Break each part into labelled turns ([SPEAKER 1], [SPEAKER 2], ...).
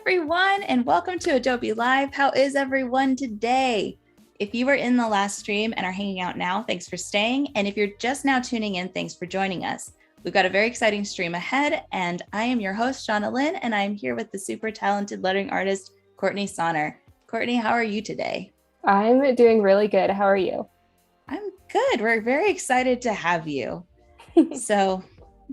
[SPEAKER 1] everyone, and welcome to Adobe Live. How is everyone today? If you were in the last stream and are hanging out now, thanks for staying. And if you're just now tuning in, thanks for joining us. We've got a very exciting stream ahead, and I am your host, Shauna Lynn, and I'm here with the super talented lettering artist, Courtney Sonner. Courtney, how are you today?
[SPEAKER 2] I'm doing really good. How are you?
[SPEAKER 1] I'm good. We're very excited to have you. So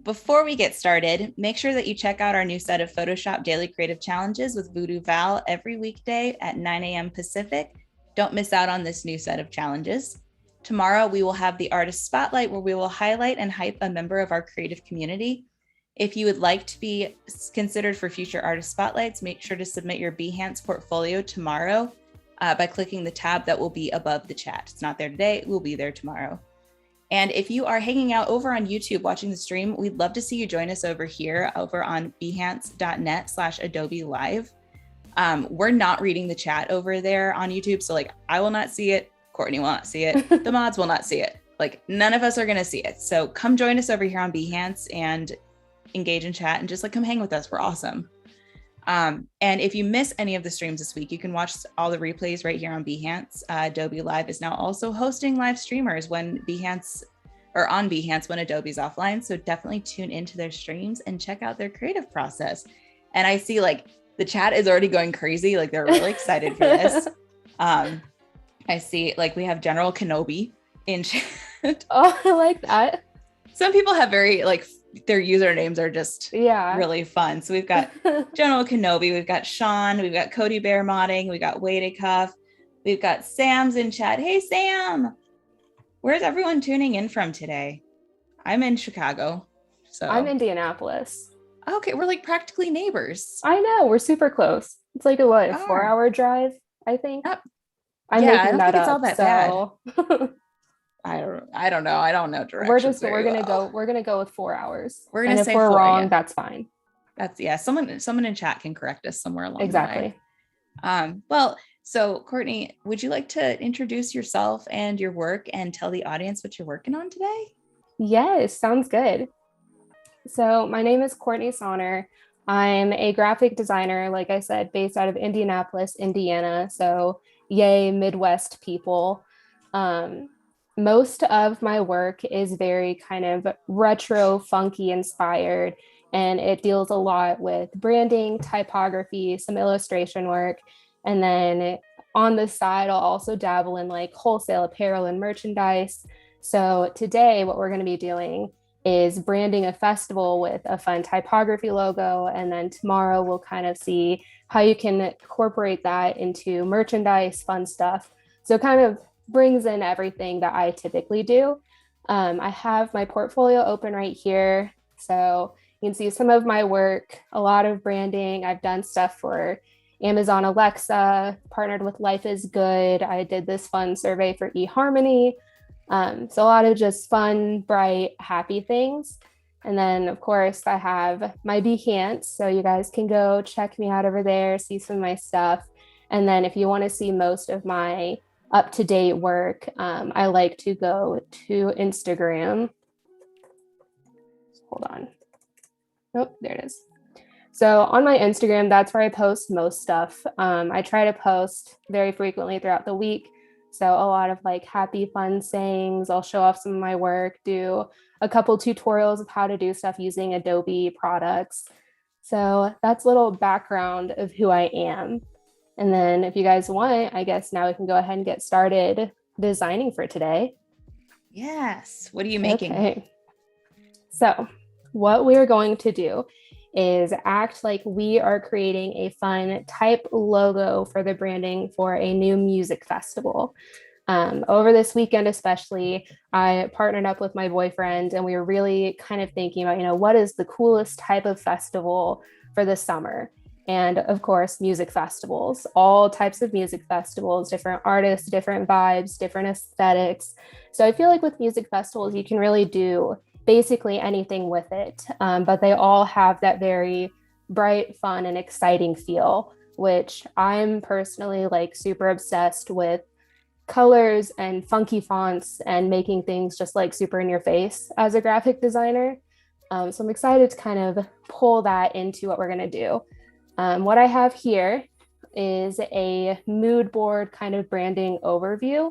[SPEAKER 1] before we get started, make sure that you check out our new set of Photoshop Daily Creative Challenges with Voodoo Val every weekday at 9 a.m. Pacific. Don't miss out on this new set of challenges. Tomorrow, we will have the Artist Spotlight, where we will highlight and hype a member of our creative community. If you would like to be considered for future Artist Spotlights, make sure to submit your Behance portfolio tomorrow by clicking the tab that will be above the chat. It's not there today, it will be there tomorrow. And if you are hanging out over on YouTube watching the stream, we'd love to see you join us over here over on behance.net/Adobe Live. We're not reading the chat over there on YouTube. So I will not see it. Courtney will not see it. The mods will not see it. None of us are going to see it. So come join us over here on Behance and engage in chat and just come hang with us. We're awesome. And if you miss any of the streams this week, you can watch all the replays right here on Behance. Adobe Live is now also hosting live streamers when Behance when Adobe's offline. So definitely tune into their streams and check out their creative process. And I see the chat is already going crazy. They're really excited for this. I see we have General Kenobi in chat.
[SPEAKER 2] Oh, I like that.
[SPEAKER 1] Some people have very their usernames are just really fun. So we've got General Kenobi, we've got Sean, we've got Cody Bear modding, we've got Wade Cuff, we've got Sam's in chat. Hey Sam, where's everyone tuning in from today? I'm in Chicago. So
[SPEAKER 2] I'm Indianapolis.
[SPEAKER 1] Okay, we're practically neighbors.
[SPEAKER 2] I know, we're super close. It's a 4-hour drive, I think.
[SPEAKER 1] I'm making that up. It's all that bad. I don't know. I don't know directions.
[SPEAKER 2] We're gonna go with 4 hours.
[SPEAKER 1] We're gonna say
[SPEAKER 2] if we're
[SPEAKER 1] 4,
[SPEAKER 2] wrong, that's fine.
[SPEAKER 1] That's someone in chat can correct us somewhere along
[SPEAKER 2] the
[SPEAKER 1] way. Well, so Courtney, would you like to introduce yourself and your work and tell the audience what you're working on today?
[SPEAKER 2] Yes, sounds good. So my name is Courtney Sonner. I'm a graphic designer, like I said, based out of Indianapolis, Indiana. So yay, Midwest people. Most of my work is very kind of retro, funky inspired, and it deals a lot with branding, typography, some illustration work. And then on the side, I'll also dabble in wholesale apparel and merchandise. So today, what we're going to be doing is branding a festival with a fun typography logo. And then tomorrow, we'll kind of see how you can incorporate that into merchandise, fun stuff. So kind of brings in everything that I typically do. I have my portfolio open right here. So you can see some of my work, a lot of branding. I've done stuff for Amazon Alexa, partnered with Life is Good. I did this fun survey for eHarmony. So a lot of just fun, bright, happy things. And then of course I have my Behance. So you guys can go check me out over there, see some of my stuff. And then if you want to see most of my up-to-date work, I like to go to Instagram. Hold on. Nope, there it is. So on my Instagram, that's where I post most stuff. I try to post very frequently throughout the week. So a lot of happy, fun sayings. I'll show off some of my work, do a couple tutorials of how to do stuff using Adobe products. So that's a little background of who I am. And then if you guys want, I guess now we can go ahead and get started designing for today.
[SPEAKER 1] Yes. What are you making?
[SPEAKER 2] Okay. So what we're going to do is act like we are creating a fun type logo for the branding for a new music festival. Over this weekend, especially, I partnered up with my boyfriend and we were really kind of thinking about, what is the coolest type of festival for the summer? And of course, music festivals, all types of music festivals, different artists, different vibes, different aesthetics. So I feel like with music festivals, you can really do basically anything with it, but they all have that very bright, fun, and exciting feel, which I'm personally super obsessed with colors and funky fonts and making things just super in your face as a graphic designer. So I'm excited to kind of pull that into what we're going to do. What I have here is a mood board kind of branding overview.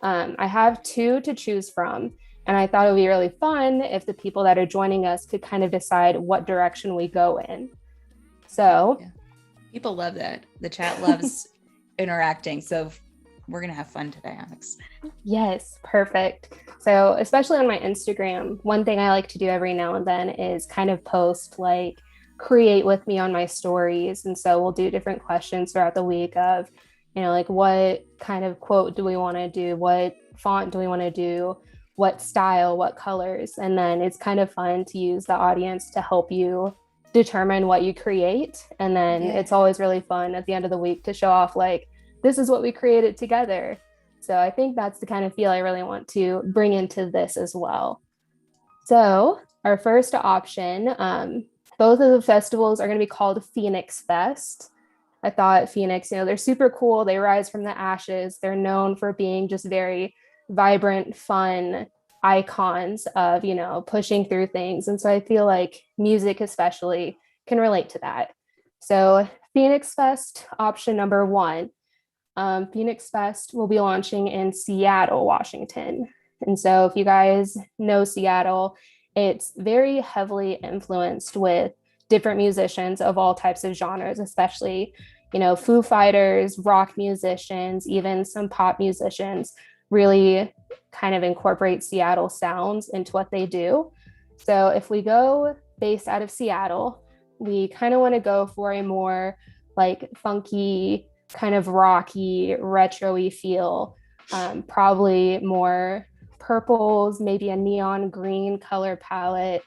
[SPEAKER 2] I have 2 to choose from, and I thought it would be really fun if the people that are joining us could kind of decide what direction we go in. So
[SPEAKER 1] yeah. People love that. The chat loves interacting. So we're going to have fun today. I'm excited.
[SPEAKER 2] Yes, perfect. So especially on my Instagram, one thing I like to do every now and then is kind of post like create with me on my stories. And so we'll do different questions throughout the week of, like what kind of quote do we want to do? What font do we want to do? What style, what colors? And then it's kind of fun to use the audience to help you determine what you create. And then it's always really fun at the end of the week to show off like, this is what we created together. So I think that's the kind of feel I really want to bring into this as well. So our first option, both of the festivals are going to be called Phoenix Fest. I thought Phoenix, they're super cool. They rise from the ashes. They're known for being just very vibrant, fun icons of, pushing through things. And so I feel like music especially can relate to that. So Phoenix Fest, option number 1. Phoenix Fest will be launching in Seattle, Washington. And so if you guys know Seattle, it's very heavily influenced with different musicians of all types of genres, especially, Foo Fighters, rock musicians, even some pop musicians really kind of incorporate Seattle sounds into what they do. So if we go based out of Seattle, we kind of want to go for a more like funky, kind of rocky, retro-y feel, probably more purples, maybe a neon green color palette.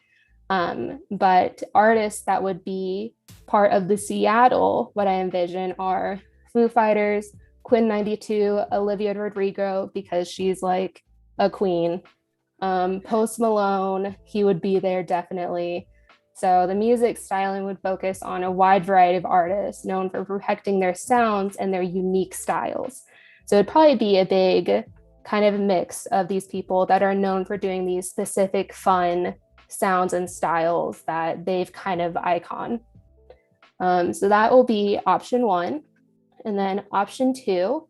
[SPEAKER 2] But artists that would be part of the Seattle, what I envision are Foo Fighters, Quinn 92, Olivia Rodrigo, because she's like a queen. Post Malone, he would be there definitely. So the music styling would focus on a wide variety of artists known for protecting their sounds and their unique styles. So it'd probably be a big kind of mix of these people that are known for doing these specific fun sounds and styles that they've kind of icon. So that will be option 1. And then option 2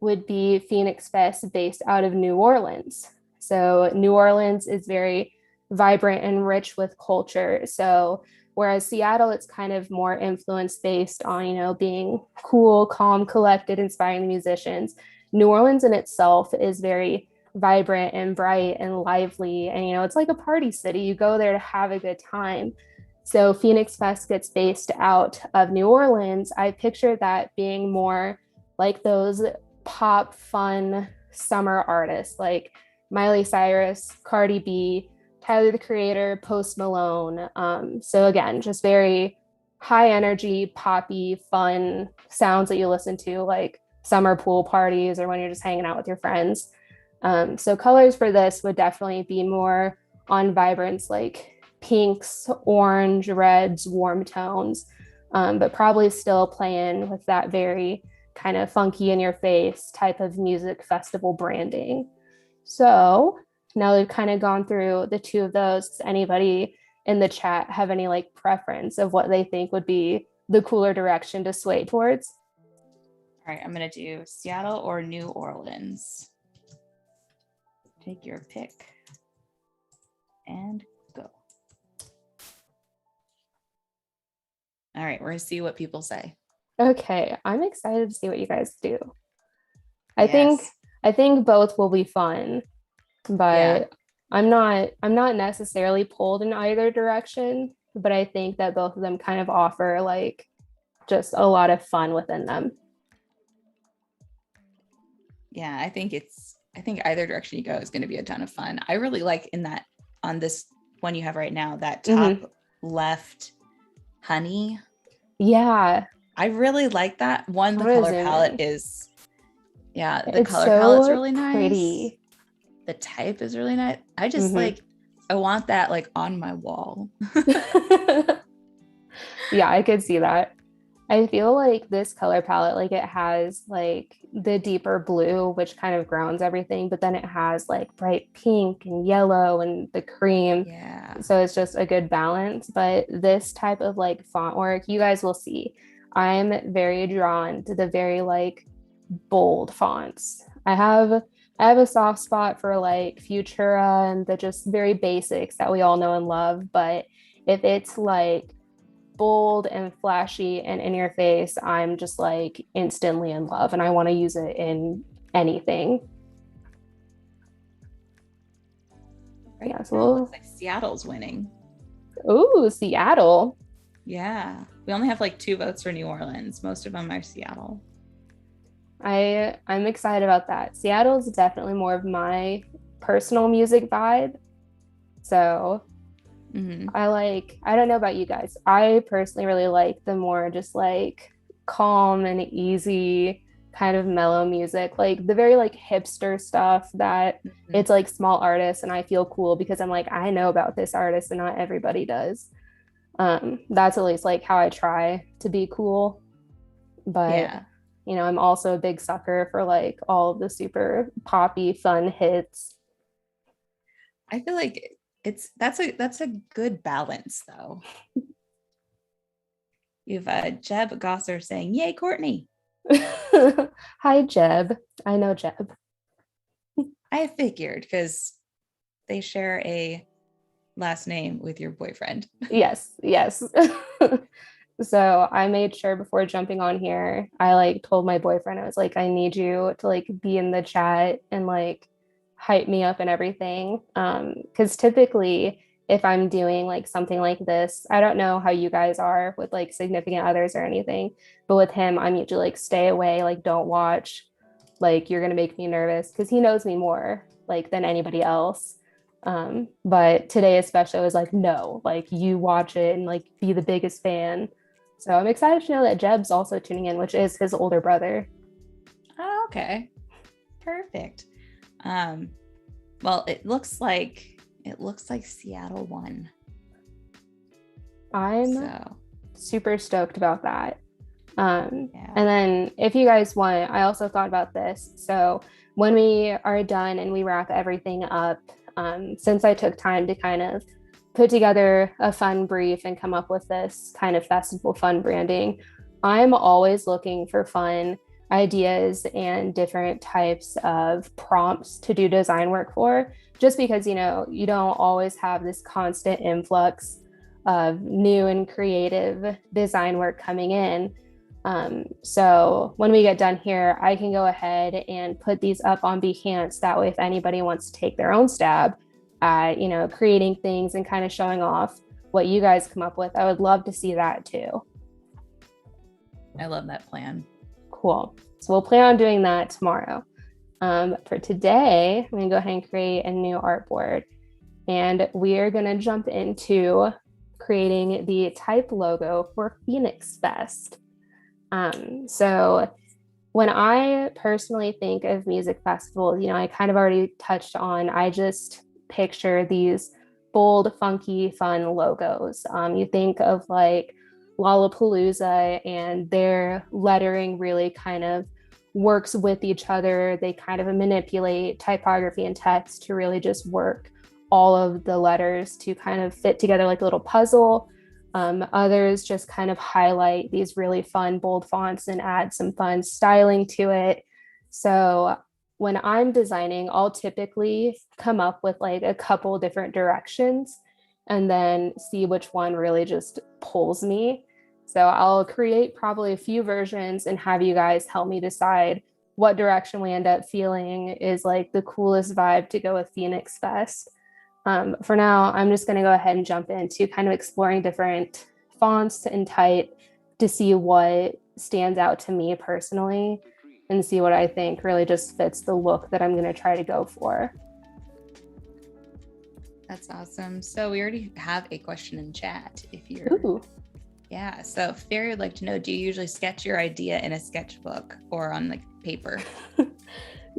[SPEAKER 2] would be Phoenix Fest based out of New Orleans. So New Orleans is very vibrant and rich with culture. So whereas Seattle, it's kind of more influence based on, being cool, calm, collected, inspiring the musicians. New Orleans in itself is very vibrant and bright and lively. And, it's like a party city. You go there to have a good time. So Phoenix Fest gets based out of New Orleans. I picture that being more like those pop, fun summer artists like Miley Cyrus, Cardi B, Tyler the Creator, Post Malone. So again, just very high energy, poppy, fun sounds that you listen to like summer pool parties or when you're just hanging out with your friends. So colors for this would definitely be more on vibrance, like pinks, orange, reds, warm tones, but probably still playing with that very kind of funky in your face type of music festival branding. So now we've kind of gone through the 2 of those. Does anybody in the chat have any like preference of what they think would be the cooler direction to sway towards?
[SPEAKER 1] All right, I'm going to do Seattle or New Orleans. Take your pick and go. All right, we're going to see what people say.
[SPEAKER 2] Okay, I'm excited to see what you guys do. I think both will be fun, but I'm not necessarily pulled in either direction, but I think that both of them kind of offer like just a lot of fun within them.
[SPEAKER 1] Yeah, I think either direction you go is going to be a ton of fun. I really like on this one you have right now, that top left honey.
[SPEAKER 2] Yeah.
[SPEAKER 1] I really like that one. The color palette is, the color palette's really nice. Pretty. The type is really nice. I just I want that like on my wall.
[SPEAKER 2] Yeah, I could see that. I feel like this color palette, like it has like the deeper blue, which kind of grounds everything, but then it has like bright pink and yellow and the cream.
[SPEAKER 1] Yeah.
[SPEAKER 2] So it's just a good balance. But this type of like font work, you guys will see. I'm very drawn to the very like bold fonts. I have a soft spot for like Futura and the just very basics that we all know and love. But if it's like bold and flashy and in your face, I'm just like instantly in love and I want to use it in anything.
[SPEAKER 1] Right
[SPEAKER 2] Yeah,
[SPEAKER 1] now, it
[SPEAKER 2] so
[SPEAKER 1] looks like Seattle's winning.
[SPEAKER 2] ooh, Seattle.
[SPEAKER 1] Yeah. We only have like 2 votes for New Orleans. Most of them are Seattle.
[SPEAKER 2] I'm excited about that. Seattle's definitely more of my personal music vibe. So I don't know about you guys. I personally really like the more just like calm and easy kind of mellow music, like the very like hipster stuff that it's like small artists and I feel cool because I'm like, I know about this artist and not everybody does. That's at least like how I try to be cool. But
[SPEAKER 1] Yeah.
[SPEAKER 2] I'm also a big sucker for like all of the super poppy fun hits.
[SPEAKER 1] I feel like that's a good balance though. You've Jeb Gosser saying, "Yay, Courtney."
[SPEAKER 2] Hi, Jeb. I know Jeb.
[SPEAKER 1] I figured because they share a last name with your boyfriend.
[SPEAKER 2] Yes, yes. So I made sure before jumping on here, I like told my boyfriend, I was like, I need you to like be in the chat and like hype me up and everything. Because typically if I'm doing like something like this, I don't know how you guys are with like significant others or anything, but with him, I'm usually like stay away, like don't watch, like you're gonna make me nervous because he knows me more like than anybody else. But today especially I was like, no, like you watch it and like be the biggest fan. So I'm excited to know that Jeb's also tuning in, which is his older brother.
[SPEAKER 1] Oh, okay. Perfect. Well, it looks like Seattle won.
[SPEAKER 2] I'm
[SPEAKER 1] So
[SPEAKER 2] super stoked about that.
[SPEAKER 1] yeah.
[SPEAKER 2] And then if you guys want, I also thought about this. So when we are done and we wrap everything up, since I took time to kind of put together a fun brief and come up with this kind of festival fun branding, I'm always looking for fun ideas and different types of prompts to do design work for, just because, you don't always have this constant influx of new and creative design work coming in. So when we get done here, I can go ahead and put these up on Behance. That way, if anybody wants to take their own stab at, creating things and kind of showing off what you guys come up with, I would love to see that too.
[SPEAKER 1] I love that plan.
[SPEAKER 2] Cool. So we'll plan on doing that tomorrow. For today, I'm going to go ahead and create a new artboard. And we are going to jump into creating the type logo for Phoenix Fest. So when I personally think of music festivals, I kind of already touched on, I just picture these bold, funky, fun logos. You think of like Lollapalooza and their lettering really kind of works with each other. They kind of manipulate typography and text to really just work all of the letters to kind of fit together like a little puzzle. Others just kind of highlight these really fun, bold fonts and add some fun styling to it. So when I'm designing, I'll typically come up with like a couple different directions and then see which one really just pulls me. So I'll create probably a few versions and have you guys help me decide what direction we end up feeling is like the coolest vibe to go with Phoenix Fest. For now, I'm just going to go ahead and jump into kind of exploring different fonts and type to see what stands out to me personally and see what I think really just fits the look that I'm going to try to go for.
[SPEAKER 1] That's awesome. So we already have a question in chat.
[SPEAKER 2] Ooh.
[SPEAKER 1] Yeah. So Fairy would like to know, do you usually sketch your idea in a sketchbook or on like paper?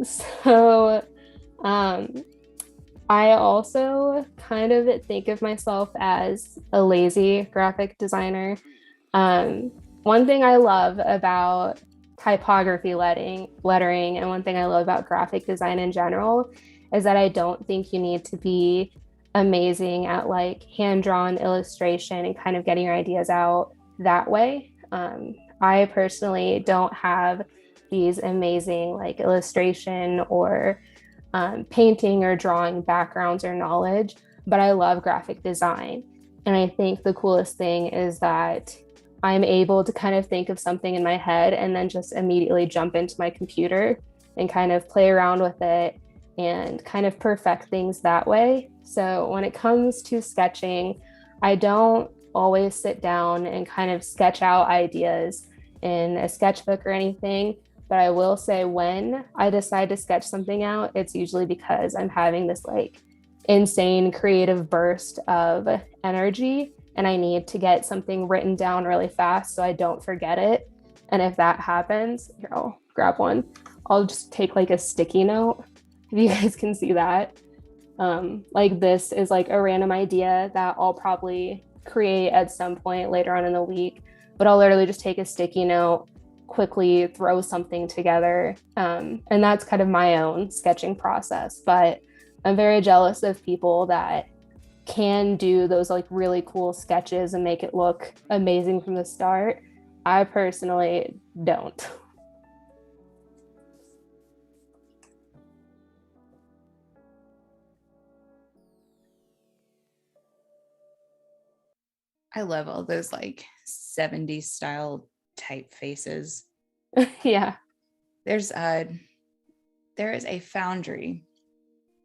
[SPEAKER 2] So, I also kind of think of myself as a lazy graphic designer. One thing I love about typography lettering, and one thing I love about graphic design in general is that I don't think you need to be amazing at like hand-drawn illustration and kind of getting your ideas out that way. I personally don't have these amazing like illustration or painting or drawing backgrounds or knowledge, but I love graphic design. And I think the coolest thing is that I'm able to kind of think of something in my head and then just immediately jump into my computer and kind of play around with it and kind of perfect things that way. So when it comes to sketching, I don't always sit down and kind of sketch out ideas in a sketchbook or anything. But I will say when I decide to sketch something out, it's usually because I'm having this like insane creative burst of energy and I need to get something written down really fast so I don't forget it. And if that happens, here, I'll grab one. I'll just take like a sticky note, if you guys can see that. Like this is like a random idea that I'll probably create at some point later on in the week, but I'll literally just take a sticky note, quickly throw something together. And that's kind of my own sketching process. But I'm very jealous of people that can do those like really cool sketches and make it look amazing from the start. I personally don't.
[SPEAKER 1] I love all those like 70s style typefaces.
[SPEAKER 2] Yeah.
[SPEAKER 1] There is a foundry,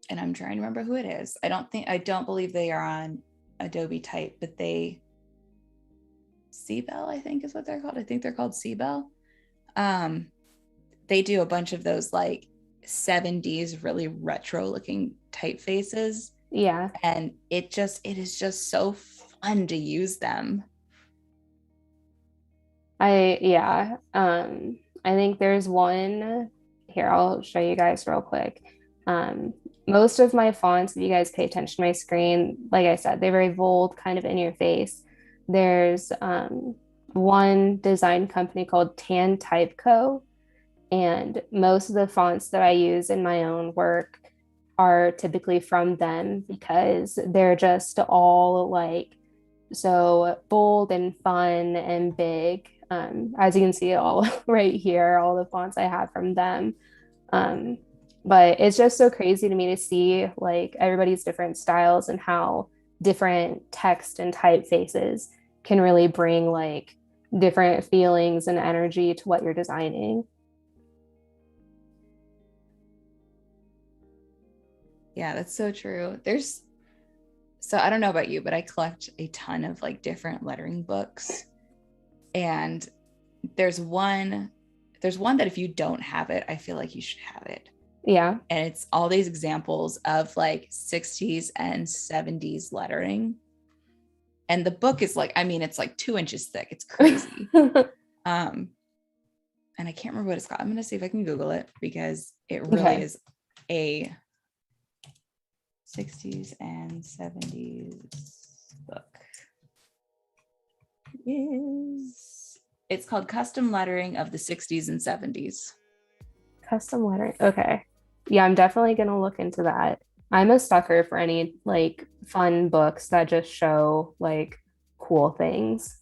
[SPEAKER 1] and I'm trying to remember who it is. I don't believe they are on Adobe Type, but Cbell, I think is what they're called. I think they're called Cbell. They do a bunch of those like 70s really retro looking typefaces.
[SPEAKER 2] Yeah.
[SPEAKER 1] And it is just so fun to use them.
[SPEAKER 2] I think there's one here. I'll show you guys real quick. Most of my fonts, if you guys pay attention to my screen, like I said, they're very bold, kind of in your face. There's one design company called Tan Type Co. And most of the fonts that I use in my own work are typically from them because they're just all like so bold and fun and big. As you can see all right here, all the fonts I have from them. But it's just so crazy to me to see like everybody's different styles and how different text and typefaces can really bring like different feelings and energy to what you're designing.
[SPEAKER 1] Yeah, that's so true. So I don't know about you, but I collect a ton of like different lettering books. And there's one that if you don't have it, I feel like you should have it.
[SPEAKER 2] Yeah.
[SPEAKER 1] And it's all these examples of like 60s and 70s lettering. And the book is like, I mean, it's like 2 inches thick. It's crazy. And I can't remember what it's called. I'm going to see if I can Google it because it really is a 60s and 70s book. It's called Custom Lettering of the 60s and 70s.
[SPEAKER 2] Custom lettering. Okay. Yeah, I'm definitely going to look into that. I'm a sucker for any like fun books that just show like cool things.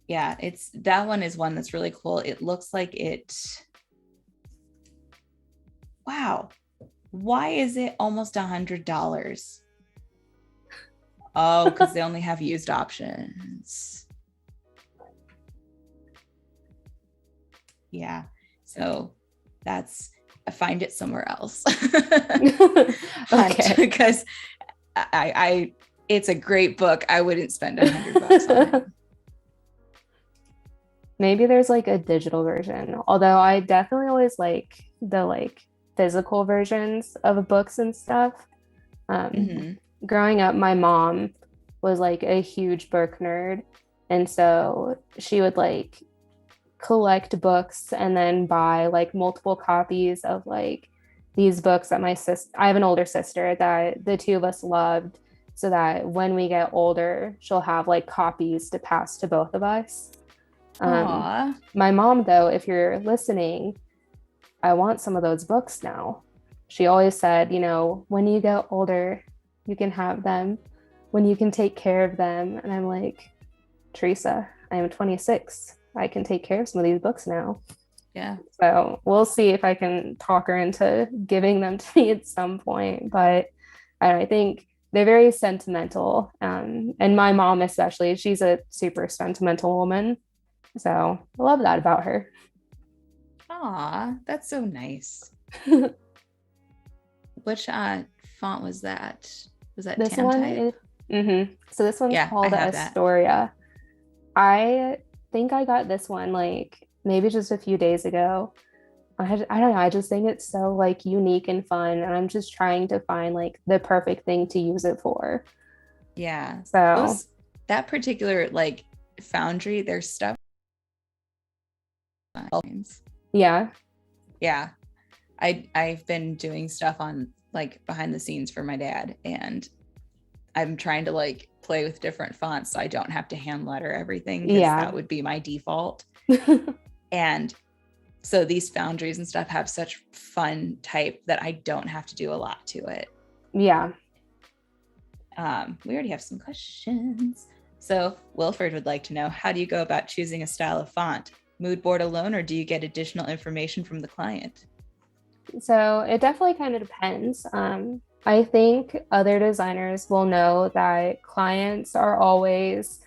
[SPEAKER 1] Yeah, that one is one that's really cool. It looks like wow. Why is it almost $100? Oh, because they only have used options. Yeah. So I find it somewhere else.
[SPEAKER 2] Okay.
[SPEAKER 1] Because it's a great book. I wouldn't spend $100 on it.
[SPEAKER 2] Maybe there's like a digital version, although I definitely always like the like physical versions of books and stuff. Growing up, my mom was like a huge book nerd, and so she would like collect books and then buy like multiple copies of like these books that I have an older sister that the two of us loved, so that when we get older, she'll have like copies to pass to both of us.
[SPEAKER 1] Aw.
[SPEAKER 2] My mom, though, if you're listening, I want some of those books now. She always said, when you get older, you can have them, when you can take care of them. And I'm like, Teresa, I am 26. I can take care of some of these books now.
[SPEAKER 1] Yeah.
[SPEAKER 2] So we'll see if I can talk her into giving them to me at some point. But I think they're very sentimental. And my mom, especially, she's a super sentimental woman. So I love that about her.
[SPEAKER 1] Aw, that's so nice. Which font was that? Was that
[SPEAKER 2] This
[SPEAKER 1] tan
[SPEAKER 2] one
[SPEAKER 1] type?
[SPEAKER 2] So this one's called
[SPEAKER 1] I have
[SPEAKER 2] Astoria. I think I got this one like maybe just a few days ago. I don't know. I just think it's so like unique and fun, and I'm just trying to find like the perfect thing to use it for.
[SPEAKER 1] Yeah.
[SPEAKER 2] So
[SPEAKER 1] That particular like foundry, their stuff.
[SPEAKER 2] yeah.
[SPEAKER 1] Yeah. I've been doing stuff on like behind the scenes for my dad, and I'm trying to like play with different fonts so I don't have to hand letter everything, because that would be my default. And so these foundries and stuff have such fun type that I don't have to do a lot to it.
[SPEAKER 2] Yeah.
[SPEAKER 1] We already have some questions. So Wilford would like to know, how do you go about choosing a style of font? Mood board alone, or do you get additional information from the client?
[SPEAKER 2] So it definitely kind of depends. I think other designers will know that clients are always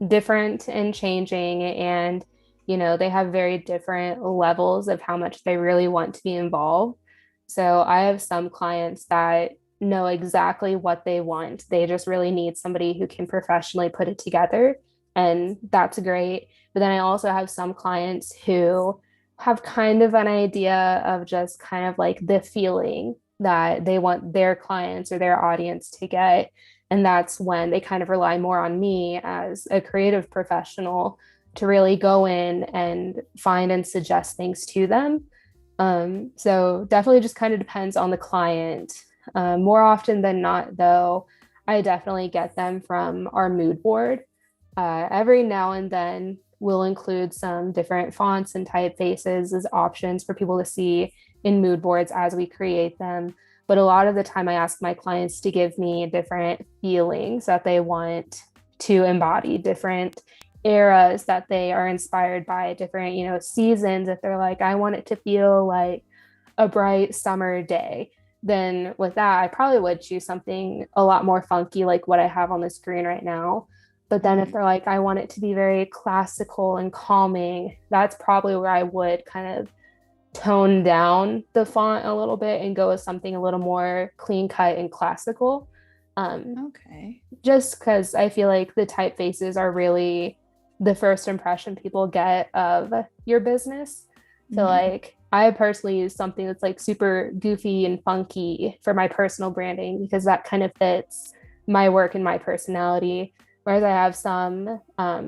[SPEAKER 2] different and changing, and they have very different levels of how much they really want to be involved. So I have some clients that know exactly what they want. They just really need somebody who can professionally put it together, and that's great. But then I also have some clients who have kind of an idea of just kind of like the feeling that they want their clients or their audience to get. And that's when they kind of rely more on me as a creative professional to really go in and find and suggest things to them. So definitely just kind of depends on the client. More often than not, though, I definitely get them from our mood board. Every now and then, we'll include some different fonts and typefaces as options for people to see in mood boards as we create them. But a lot of the time, I ask my clients to give me different feelings that they want to embody, different eras that they are inspired by, different, seasons. If they're like, I want it to feel like a bright summer day, then with that, I probably would choose something a lot more funky, like what I have on the screen right now. But then if they're like, I want it to be very classical and calming, that's probably where I would kind of tone down the font a little bit and go with something a little more clean cut and classical.
[SPEAKER 1] Okay.
[SPEAKER 2] Just because I feel like the typefaces are really the first impression people get of your business. So like I personally use something that's like super goofy and funky for my personal branding, because that kind of fits my work and my personality. Whereas I have some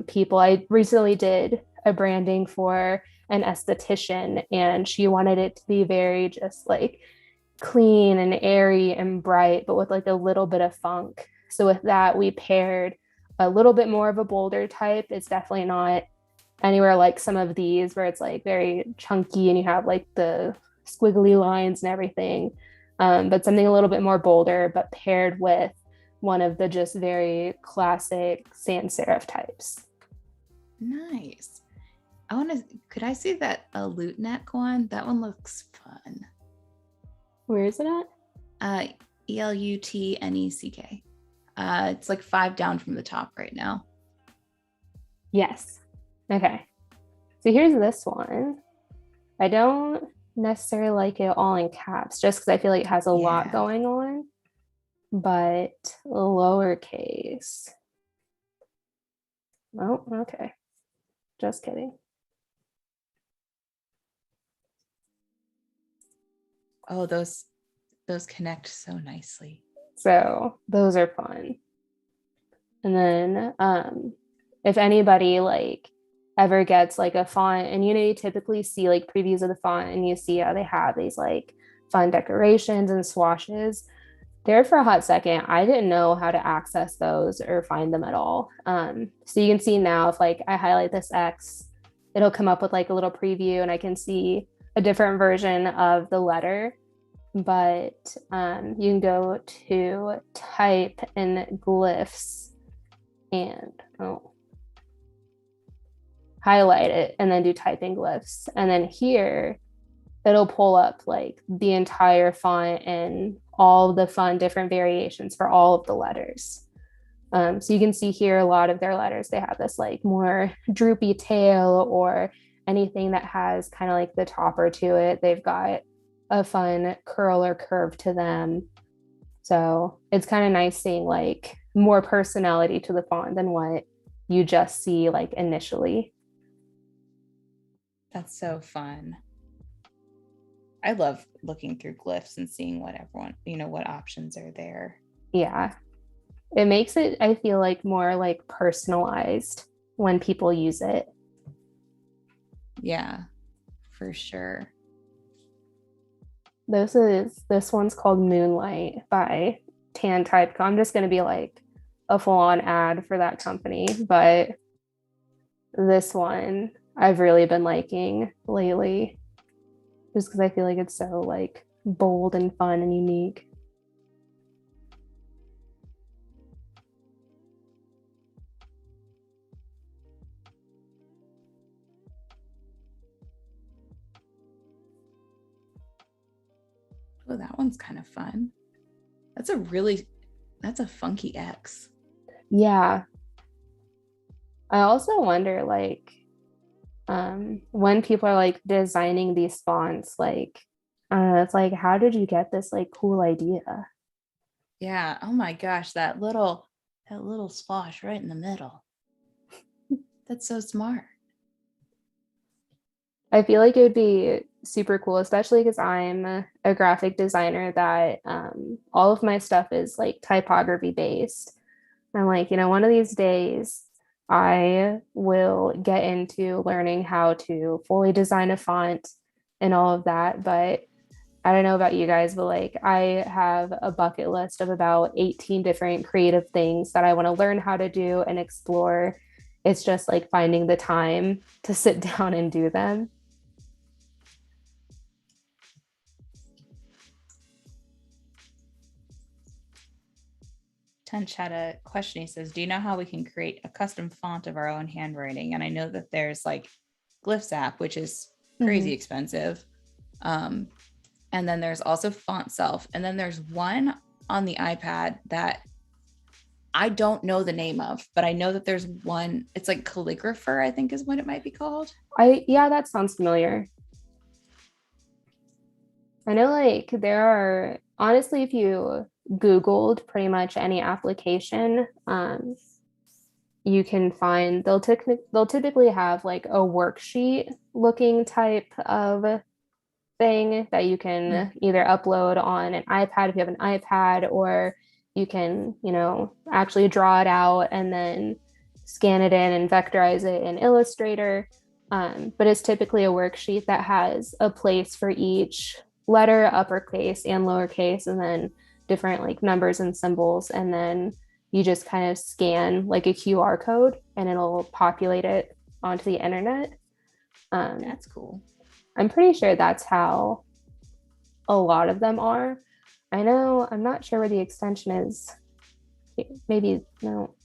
[SPEAKER 2] people, I recently did a branding for an esthetician, and she wanted it to be very just like clean and airy and bright, but with like a little bit of funk. So with that, we paired a little bit more of a bolder type. It's definitely not anywhere like some of these where it's like very chunky and you have like the squiggly lines and everything, but something a little bit more bolder, but paired with one of the just very classic sans serif types.
[SPEAKER 1] Nice. Could I see that a loot neck one? That one looks fun.
[SPEAKER 2] Where is it at?
[SPEAKER 1] ELUTNECK. It's like 5 down from the top right now.
[SPEAKER 2] Yes. Okay. So here's this one. I don't necessarily like it all in caps just because I feel like it has a lot going on, but lowercase. Oh, okay. Just kidding.
[SPEAKER 1] Oh, those connect so nicely.
[SPEAKER 2] So those are fun. And then if anybody like ever gets like a font, and you typically see like previews of the font and you see how they have these like fun decorations and swashes, there for a hot second. I didn't know how to access those or find them at all. So you can see now if like I highlight this X, it'll come up with like a little preview and I can see a different version of the letter. But you can go to type in glyphs and highlight it and then do typing glyphs. And then here it'll pull up like the entire font and all the fun different variations for all of the letters. So you can see here a lot of their letters, they have this like more droopy tail or anything that has kind of like the topper to it. They've got a fun curl or curve to them. So it's kind of nice seeing like more personality to the font than what you just see like initially.
[SPEAKER 1] That's so fun. I love looking through glyphs and seeing what everyone, what options are there.
[SPEAKER 2] Yeah. It makes it, I feel like, more like personalized when people use it.
[SPEAKER 1] Yeah, for sure.
[SPEAKER 2] This one's called Moonlight by Tan Typeco. I'm just going to be like a full-on ad for that company, but this one I've really been liking lately just because I feel like it's so like bold and fun and unique.
[SPEAKER 1] Oh, that one's kind of fun. That's a funky X.
[SPEAKER 2] Yeah. I also wonder like when people are like designing these fonts, like it's like, how did you get this like cool idea?
[SPEAKER 1] Yeah. Oh my gosh, that little splash right in the middle. That's so smart.
[SPEAKER 2] I feel like it would be super cool, especially because I'm a graphic designer that all of my stuff is like typography based. I'm like, one of these days I will get into learning how to fully design a font and all of that. But I don't know about you guys, but like I have a bucket list of about 18 different creative things that I want to learn how to do and explore. It's just like finding the time to sit down and do them.
[SPEAKER 1] Tench had a question. He says, do you know how we can create a custom font of our own handwriting? And I know that there's like Glyphs app, which is crazy expensive. And then there's also Font Self. And then there's one on the iPad that I don't know the name of, but I know that there's one. It's like Calligrapher, I think is what it might be called.
[SPEAKER 2] Yeah, that sounds familiar. I know like there are, honestly, if you Googled pretty much any application, you can find they'll typically have like a worksheet looking type of thing that you can either upload on an iPad if you have an iPad, or you can, actually draw it out and then scan it in and vectorize it in Illustrator. But it's typically a worksheet that has a place for each letter, uppercase and lowercase, and then different like numbers and symbols. And then you just kind of scan like a QR code and it'll populate it onto the internet.
[SPEAKER 1] That's cool.
[SPEAKER 2] I'm pretty sure that's how a lot of them are. I know, I'm not sure where the extension is. Maybe, no.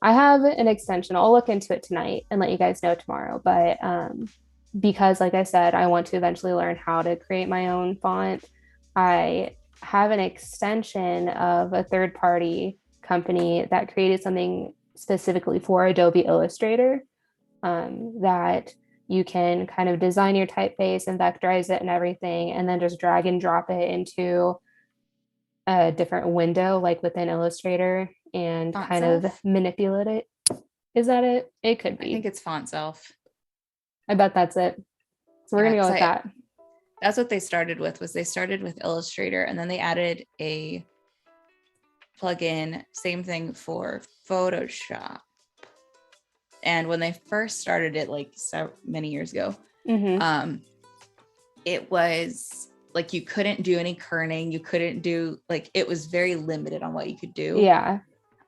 [SPEAKER 2] I have an extension. I'll look into it tonight and let you guys know tomorrow. But because, like I said, I want to eventually learn how to create my own font, I have an extension of a third-party company that created something specifically for Adobe Illustrator that you can kind of design your typeface and vectorize it and everything, and then just drag and drop it into a different window, like within Illustrator, and
[SPEAKER 1] Font
[SPEAKER 2] kind
[SPEAKER 1] Self?
[SPEAKER 2] of manipulate it. Is that it? It could be.
[SPEAKER 1] I think it's Font Self.
[SPEAKER 2] I bet that's it. So we're gonna go with that.
[SPEAKER 1] That's what they started with. They started with Illustrator, and then they added a plugin, same thing for Photoshop. And when they first started it, like so many years ago, it was like you couldn't do any kerning. You couldn't do like, it was very limited on what you could do.
[SPEAKER 2] Yeah.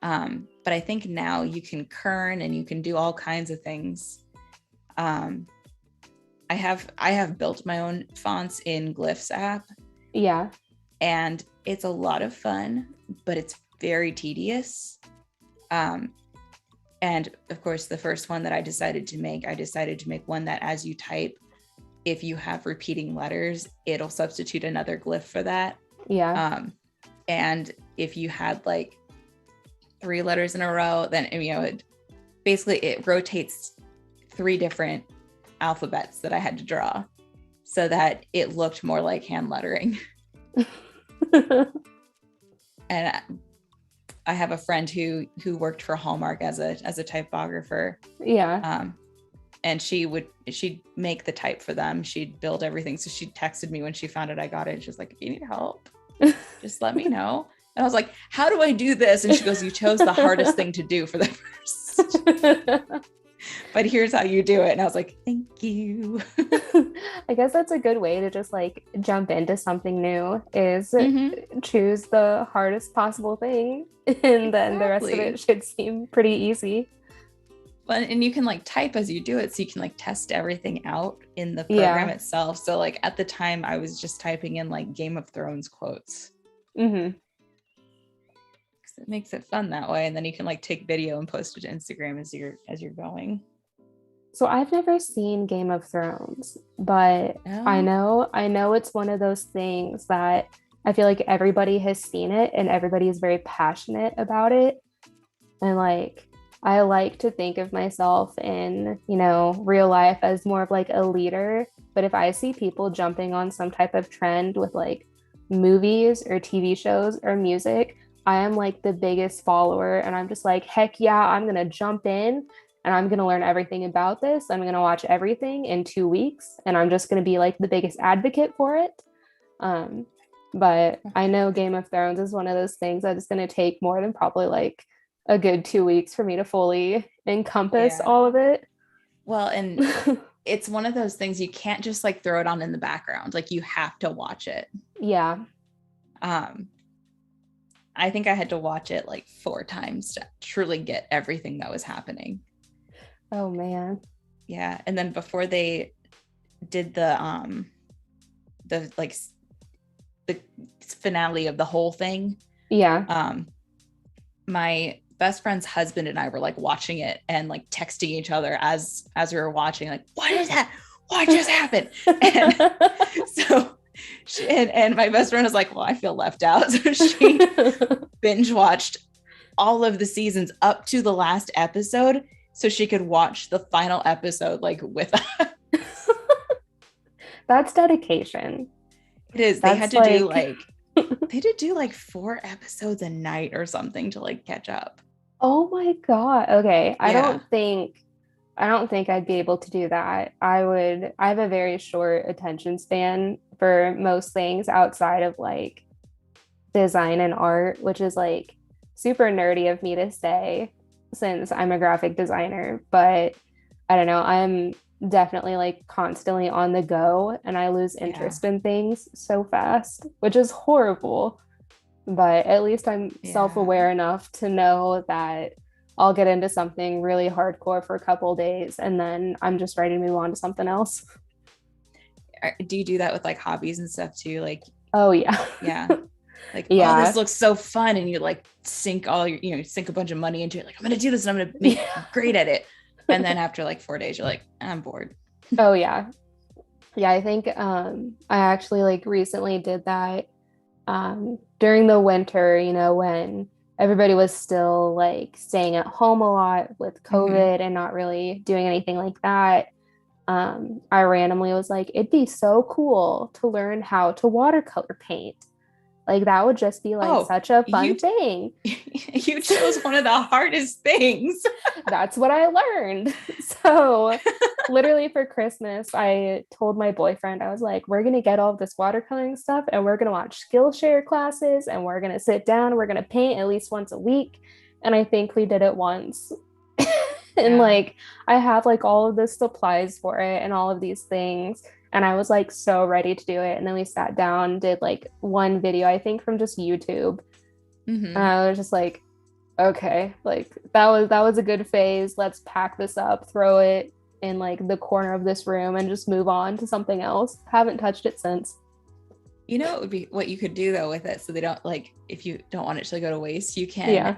[SPEAKER 1] But I think now you can kern and you can do all kinds of things. I have built my own fonts in Glyphs app.
[SPEAKER 2] Yeah.
[SPEAKER 1] And it's a lot of fun, but it's very tedious. And of course, the first one that I decided to make one that as you type, if you have repeating letters, it'll substitute another glyph for that.
[SPEAKER 2] Yeah.
[SPEAKER 1] And if you had like 3 letters in a row, then, you know, it rotates 3 different alphabets that I had to draw so that it looked more like hand lettering. And I have a friend who worked for Hallmark as a typographer.
[SPEAKER 2] Yeah.
[SPEAKER 1] And she'd make the type for them. She'd build everything. So she texted me when she found out I got it. She was like, if you need help, just let me know. And I was like, how do I do this? And she goes, you chose the hardest thing to do for the first. But here's how you do it. And I was like, thank you.
[SPEAKER 2] I guess that's a good way to just like jump into something new is choose the hardest possible thing. And then the rest of it should seem pretty easy.
[SPEAKER 1] And you can like type as you do it. So you can like test everything out in the program itself. So like at the time I was just typing in like Game of Thrones quotes. It makes it fun that way. And then you can like take video and post it to Instagram as you're going.
[SPEAKER 2] So I've never seen Game of Thrones, but I know it's one of those things that I feel like everybody has seen it and everybody is very passionate about it. And like, I like to think of myself in, you know, real life as more of like a leader. But if I see people jumping on some type of trend with like movies or TV shows or music, I am like the biggest follower. And I'm just like, heck yeah, I'm going to jump in and I'm going to learn everything about this. I'm going to watch everything in 2 weeks. And I'm just going to be like the biggest advocate for it. But I know Game of Thrones is one of those things that is going to take more than probably like a good 2 weeks for me to fully encompass all of it.
[SPEAKER 1] Well, and it's one of those things you can't just like throw it on in the background. Like you have to watch it.
[SPEAKER 2] Yeah.
[SPEAKER 1] I think I had to watch it like 4 times to truly get everything that was happening.
[SPEAKER 2] Oh man.
[SPEAKER 1] Yeah. And then before they did the finale of the whole thing.
[SPEAKER 2] Yeah.
[SPEAKER 1] My best friend's husband and I were like watching it and like texting each other as we were watching, like, what is that? What just happened? And so and my best friend was like, well, I feel left out. So she binge watched all of the seasons up to the last episode so she could watch the final episode like with us.
[SPEAKER 2] That's dedication.
[SPEAKER 1] It is. They had to do like 4 episodes a night or something to like catch up.
[SPEAKER 2] Oh my God. Okay. I don't think I'd be able to do that. I have a very short attention span for most things outside of like design and art, which is like super nerdy of me to say since I'm a graphic designer, but I don't know. I'm definitely like constantly on the go and I lose interest in things so fast, which is horrible. But at least I'm self-aware enough to know that I'll get into something really hardcore for a couple of days and then I'm just ready to move on to something else.
[SPEAKER 1] Do you do that with like hobbies and stuff too? Like,
[SPEAKER 2] oh yeah.
[SPEAKER 1] Yeah. Like, oh, this looks so fun. And you like sink a bunch of money into it. Like, I'm going to do this and I'm going to be great at it. And then after like 4 days, you're like, I'm bored.
[SPEAKER 2] Oh yeah. Yeah. I think, I actually like recently did that, during the winter, you know, when everybody was still like staying at home a lot with COVID and not really doing anything like that. I randomly was like, it'd be so cool to learn how to watercolor paint. Like that would just be like such a fun thing.
[SPEAKER 1] You chose one of the hardest things.
[SPEAKER 2] That's what I learned. So literally for Christmas, I told my boyfriend, I was like, we're going to get all of this watercoloring stuff and we're going to watch Skillshare classes and we're going to sit down. We're going to paint at least once a week. And I think we did it once. And like, I have like all of the supplies for it and all of these things. and I was like so ready to do it. And then we sat down, did like one video, I think from just YouTube. And I was just like, okay, like that was a good phase. Let's pack this up, throw it in like the corner of this room and just move on to something else. Haven't touched it since.
[SPEAKER 1] You know, it would be what you could do though with it, so they don't, like, if you don't want it to go to waste, you can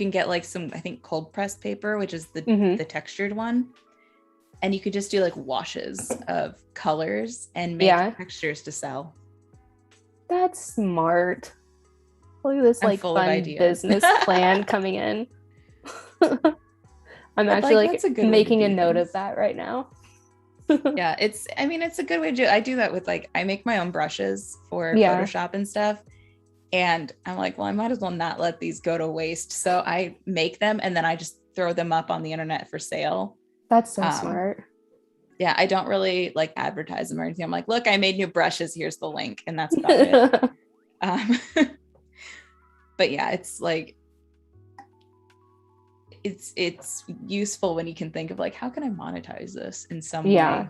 [SPEAKER 1] get like some, I think, cold pressed paper, which is the textured one, and you could just do like washes of colors and make textures to sell.
[SPEAKER 2] That's smart. Look at this like fun business plan coming in. I'm actually like making a note of that right now.
[SPEAKER 1] Yeah, it's a good way to do it. I do that with like, I make my own brushes for Photoshop and stuff. And I'm like, well, I might as well not let these go to waste. So I make them and then I just throw them up on the internet for sale.
[SPEAKER 2] That's so smart.
[SPEAKER 1] Yeah, I don't really like advertise them or anything. I'm like, look, I made new brushes. Here's the link. And that's about it. But yeah, it's like, it's useful when you can think of like, how can I monetize this in some way?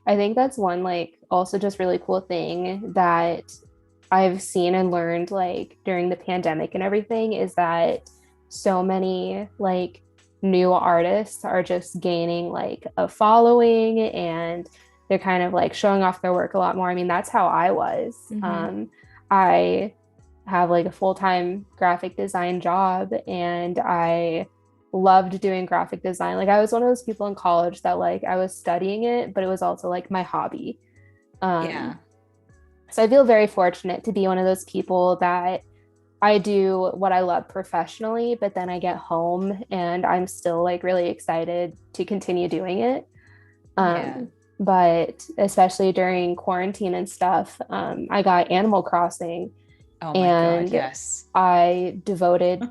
[SPEAKER 2] I think that's one like also just really cool thing that I've seen and learned like during the pandemic and everything is that so many like new artists are just gaining like a following and they're kind of like showing off their work a lot more. I mean, that's how I was. I have like a full-time graphic design job and I loved doing graphic design. Like I was one of those people in college that like I was studying it, but it was also like my hobby. So I feel very fortunate to be one of those people that I do what I love professionally, but then I get home and I'm still like really excited to continue doing it. But especially during quarantine and stuff, I got Animal Crossing.
[SPEAKER 1] Oh my God, yes.
[SPEAKER 2] I devoted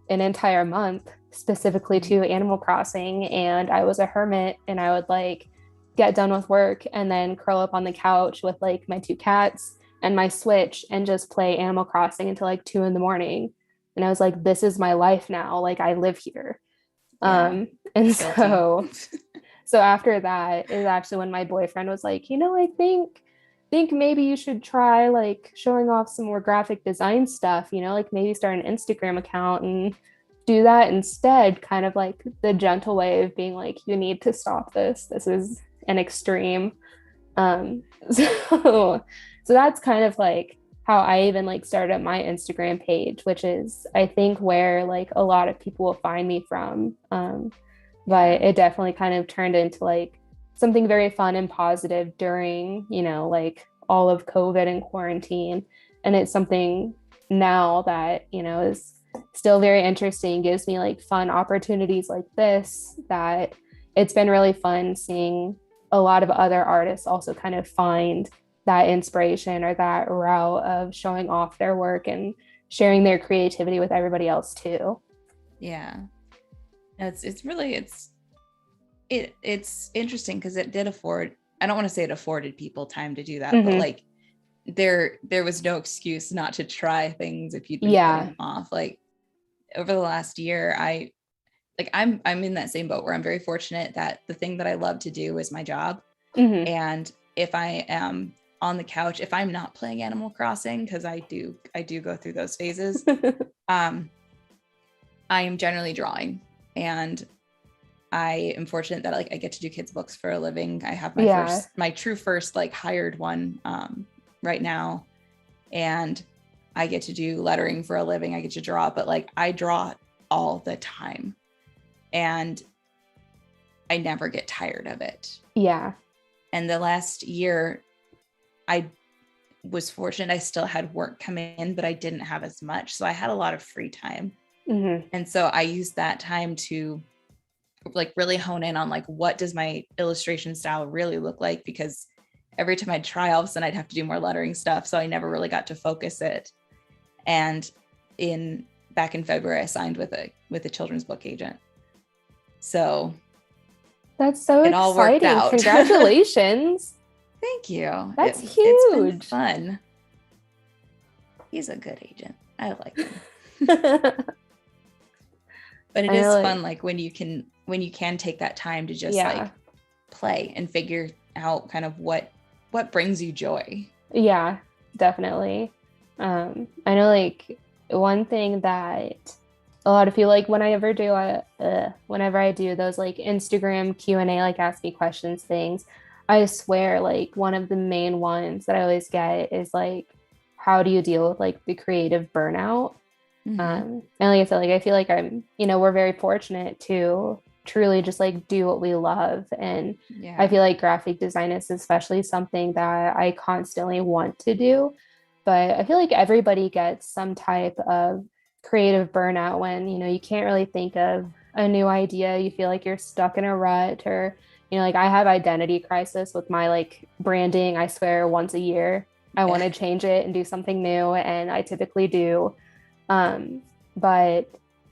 [SPEAKER 2] an entire month specifically to Animal Crossing, and I was a hermit and I would like get done with work and then curl up on the couch with like my 2 cats and my Switch and just play Animal Crossing until like 2 a.m. And I was like, this is my life now. Like I live here. And so after that is actually when my boyfriend was like, you know, I think maybe you should try like showing off some more graphic design stuff, you know, like maybe start an Instagram account and do that instead, kind of like the gentle way of being like, you need to stop this. This is an extreme. So that's kind of like how I even like started my Instagram page, which is I think where like a lot of people will find me from. But it definitely kind of turned into like something very fun and positive during, you know, like all of COVID and quarantine. And it's something now that, you know, is still very interesting, gives me like fun opportunities like this, that it's been really fun seeing a lot of other artists also kind of find that inspiration or that route of showing off their work and sharing their creativity with everybody else too.
[SPEAKER 1] Yeah. It's really it's interesting because it did afford, I don't want to say it afforded people time to do that, but like there was no excuse not to try things if you'd been putting them off. Like over the last year, I'm in that same boat where I'm very fortunate that the thing that I love to do is my job. And if I am on the couch, if I'm not playing Animal Crossing, because I do go through those phases, I am generally drawing. And I am fortunate that like I get to do kids' books for a living. I have my true first like hired one right now, and I get to do lettering for a living. I get to draw, but like I draw all the time, and I never get tired of it.
[SPEAKER 2] Yeah.
[SPEAKER 1] And the last year, I was fortunate. I still had work come in, but I didn't have as much, so I had a lot of free time. And so I used that time to like really hone in on like, what does my illustration style really look like? Because every time I'd try, all of a sudden I'd have to do more lettering stuff. So I never really got to focus it. And back in February, I signed with a children's book agent. So
[SPEAKER 2] that's so exciting. All worked out. Congratulations.
[SPEAKER 1] Thank you.
[SPEAKER 2] That's huge.
[SPEAKER 1] It's been fun. He's a good agent. I like him. But it is fun, like when you can take that time to just like play and figure out kind of what brings you joy.
[SPEAKER 2] Yeah, definitely. I know like one thing that a lot of people like whenever I do those like Instagram Q&A, like ask me questions things, I swear like one of the main ones that I always get is like, how do you deal with like the creative burnout? And like I said, like I feel like we're very fortunate to truly just like do what we love. And I feel like graphic design is especially something that I constantly want to do. But I feel like everybody gets some type of creative burnout when, you can't really think of a new idea. You feel like you're stuck in a rut, or, like I have identity crisis with my like branding. I swear once a year, I want to change it and do something new. And I typically do. But,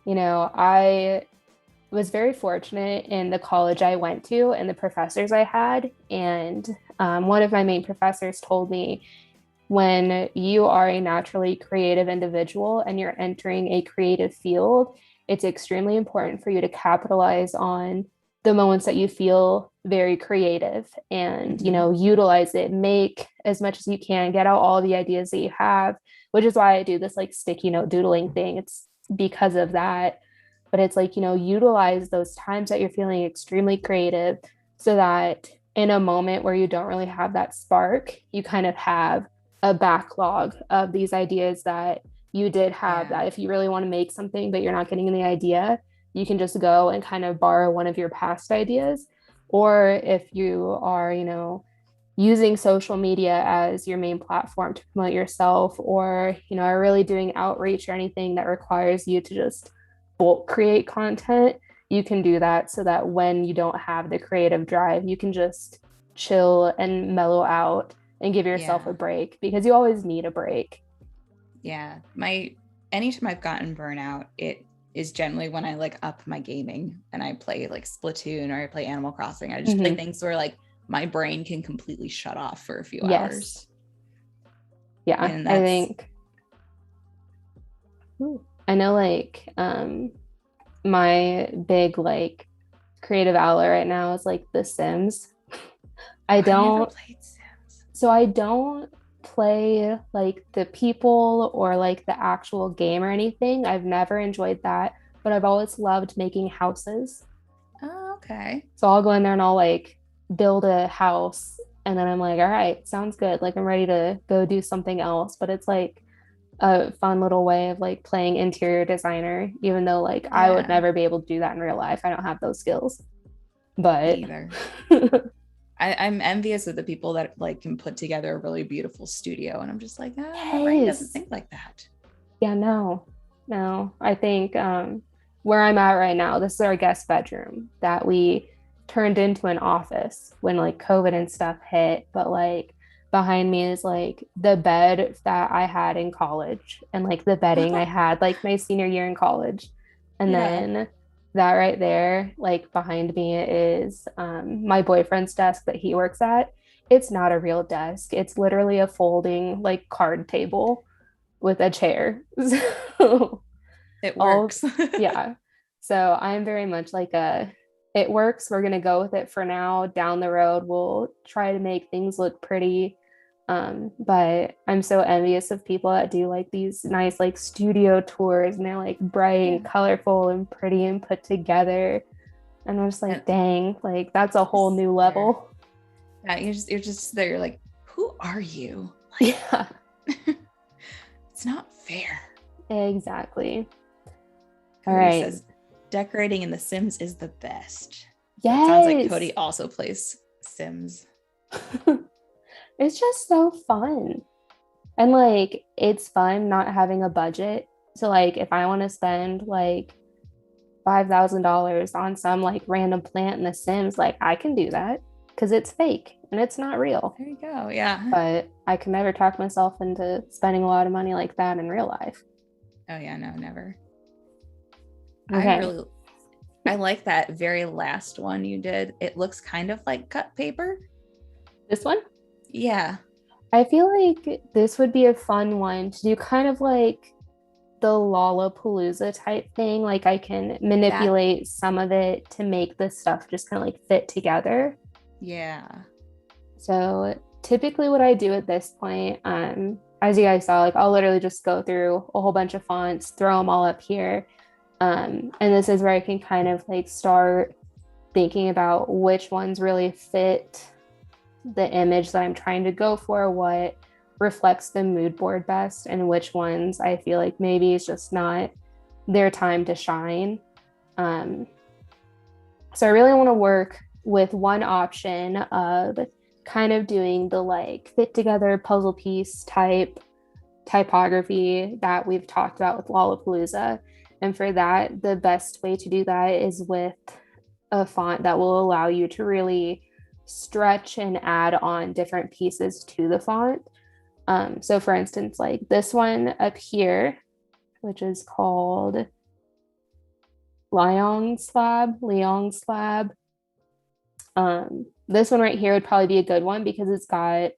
[SPEAKER 2] I was very fortunate in the college I went to and the professors I had. And one of my main professors told me, when you are a naturally creative individual and you're entering a creative field, it's extremely important for you to capitalize on the moments that you feel very creative and, utilize it, make as much as you can, get out all the ideas that you have, which is why I do this like sticky note doodling thing. It's because of that. But it's like, utilize those times that you're feeling extremely creative so that in a moment where you don't really have that spark, you kind of have a backlog of these ideas that you did have, that if you really want to make something, but you're not getting the idea, you can just go and kind of borrow one of your past ideas. Or if you are, using social media as your main platform to promote yourself, or, are really doing outreach or anything that requires you to just bulk create content, you can do that so that when you don't have the creative drive, you can just chill and mellow out and give yourself a break, because you always need a break.
[SPEAKER 1] Yeah. Anytime I've gotten burnout, it is generally when I like up my gaming and I play like Splatoon or I play Animal Crossing. I just play things where like my brain can completely shut off for a few hours.
[SPEAKER 2] Yeah. I think I know like my big like creative outlet right now is like The Sims. I never played Sims. So I don't play like the people or like the actual game or anything. I've never enjoyed that, but I've always loved making houses.
[SPEAKER 1] Oh, okay.
[SPEAKER 2] So I'll go in there and I'll like build a house, and then I'm like, all right, sounds good. Like I'm ready to go do something else. But it's like a fun little way of like playing interior designer, even though like I would never be able to do that in real life. I don't have those skills. But
[SPEAKER 1] either. I'm envious of the people that like can put together a really beautiful studio, and I'm just like, my brain doesn't think like that.
[SPEAKER 2] Yeah, no. I think where I'm at right now, this is our guest bedroom that we turned into an office when like COVID and stuff hit. But like behind me is like the bed that I had in college, and like the bedding I had like my senior year in college. And then that right there, like behind me is my boyfriend's desk that he works at. It's not a real desk. It's literally a folding like card table with a chair. So
[SPEAKER 1] it works.
[SPEAKER 2] Yeah. So I'm very much like it works. We're gonna go with it for now. Down the road, we'll try to make things look pretty. But I'm so envious of people that do like these nice like studio tours, and they're like bright and colorful and pretty and put together. And I'm just like, dang, like that's a whole new level.
[SPEAKER 1] Yeah, you're just there. You're like, who are you? Like,
[SPEAKER 2] yeah.
[SPEAKER 1] It's not fair.
[SPEAKER 2] Exactly.
[SPEAKER 1] All right. Says decorating in The Sims is the best.
[SPEAKER 2] Yes.
[SPEAKER 1] It sounds like Cody also plays Sims.
[SPEAKER 2] It's just so fun. And like, it's fun not having a budget. So like, if I want to spend like $5,000 on some like random plant in The Sims, like I can do that because it's fake and it's not real.
[SPEAKER 1] There you go. Yeah.
[SPEAKER 2] But I can never talk myself into spending a lot of money like that in real life.
[SPEAKER 1] Oh yeah, no, never.
[SPEAKER 2] Okay.
[SPEAKER 1] I like that very last one you did. It looks kind of like cut paper.
[SPEAKER 2] This one?
[SPEAKER 1] Yeah.
[SPEAKER 2] I feel like this would be a fun one to do, kind of like the Lollapalooza type thing. Like I can manipulate some of it to make the stuff just kind of like fit together.
[SPEAKER 1] Yeah.
[SPEAKER 2] So typically what I do at this point, as you guys saw, like I'll literally just go through a whole bunch of fonts, throw them all up here. And this is where I can kind of like start thinking about which ones really fit the image that I'm trying to go for, what reflects the mood board best, and which ones I feel like maybe it's just not their time to shine. So I really want to work with one option of kind of doing the like fit together puzzle piece type typography that we've talked about with Lollapalooza. And for that, the best way to do that is with a font that will allow you to really stretch and add on different pieces to the font. So for instance, like this one up here, which is called Leong Slab. This one right here would probably be a good one because it's got,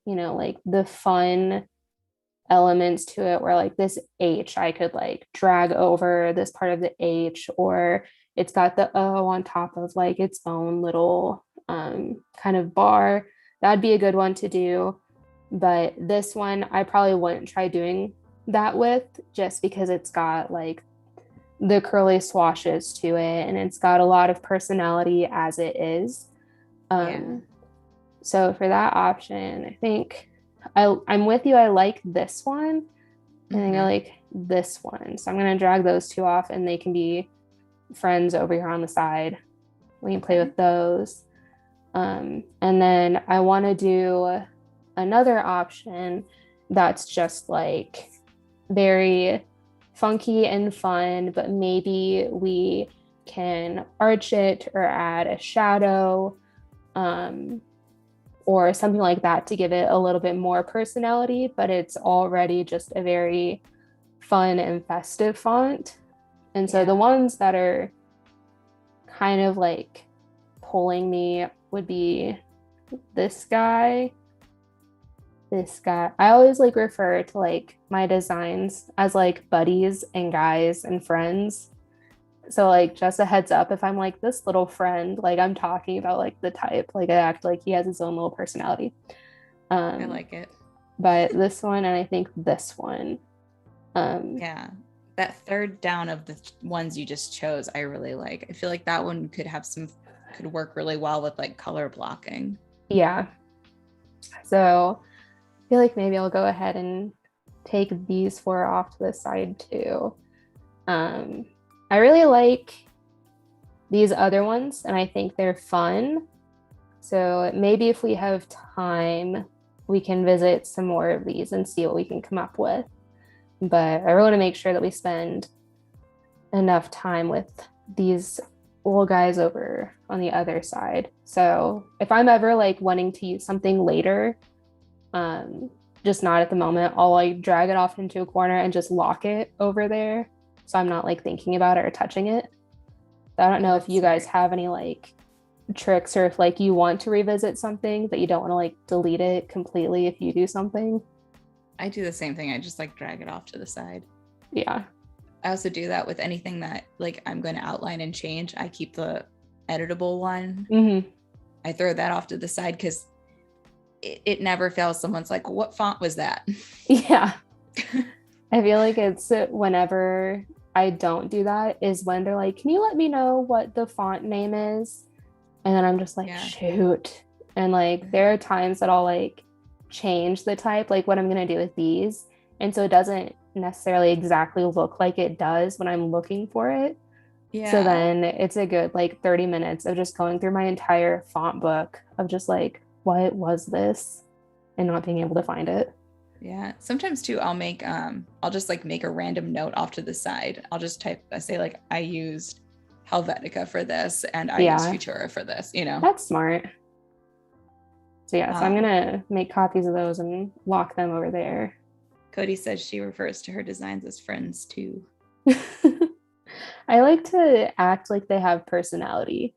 [SPEAKER 2] like the fun elements to it where like this H, I could like drag over this part of the H, or it's got the O on top of like its own little kind of bar. That'd be a good one to do. But this one, I probably wouldn't try doing that with, just because it's got like the curly swashes to it and it's got a lot of personality as it is. So for that option, I think I'm with you. I like this one. I think I like this one. So I'm going to drag those two off and they can be friends over here on the side. We can play with those. And then I want to do another option that's just like very funky and fun, but maybe we can arch it or add a shadow or something like that to give it a little bit more personality, but it's already just a very fun and festive font. And so the ones that are kind of like pulling me would be this guy. I always like refer to like my designs as like buddies and guys and friends. So like just a heads up, if I'm like this little friend, like I'm talking about like the type, like I act like he has his own little personality.
[SPEAKER 1] I like it.
[SPEAKER 2] But this one, and I think this one.
[SPEAKER 1] That third down of the ones you just chose, I really like. I feel like that one could work really well with like color blocking.
[SPEAKER 2] Yeah. So I feel like maybe I'll go ahead and take these four off to the side too. I really like these other ones and I think they're fun. So maybe if we have time, we can visit some more of these and see what we can come up with. But I really want to make sure that we spend enough time with these little guys over on the other side. So if I'm ever like wanting to use something later, just not at the moment, I'll like drag it off into a corner and just lock it over there. So I'm not like thinking about it or touching it. I don't know if you guys have any like tricks or if like you want to revisit something but you don't want to like delete it completely if you do something.
[SPEAKER 1] I do the same thing. I just like drag it off to the side.
[SPEAKER 2] Yeah.
[SPEAKER 1] I also do that with anything that like I'm going to outline and change. I keep the editable one. I throw that off to the side because it never fails. Someone's like, what font was that?
[SPEAKER 2] Yeah. I feel like it's whenever I don't do that is when they're like, can you let me know what the font name is? And then I'm just like, shoot. And like, there are times that I'll like change the type, like what I'm going to do with these. And so it doesn't necessarily exactly look like it does when I'm looking for it. Yeah. So then it's a good like 30 minutes of just going through my entire font book of just like, what was this? And not being able to find it.
[SPEAKER 1] Yeah. Sometimes too, I'll just like make a random note off to the side. I'll just say like, I used Helvetica for this and I used Futura for this, That's
[SPEAKER 2] smart. So so I'm going to make copies of those and lock them over there.
[SPEAKER 1] Cody says she refers to her designs as friends too.
[SPEAKER 2] I like to act like they have personality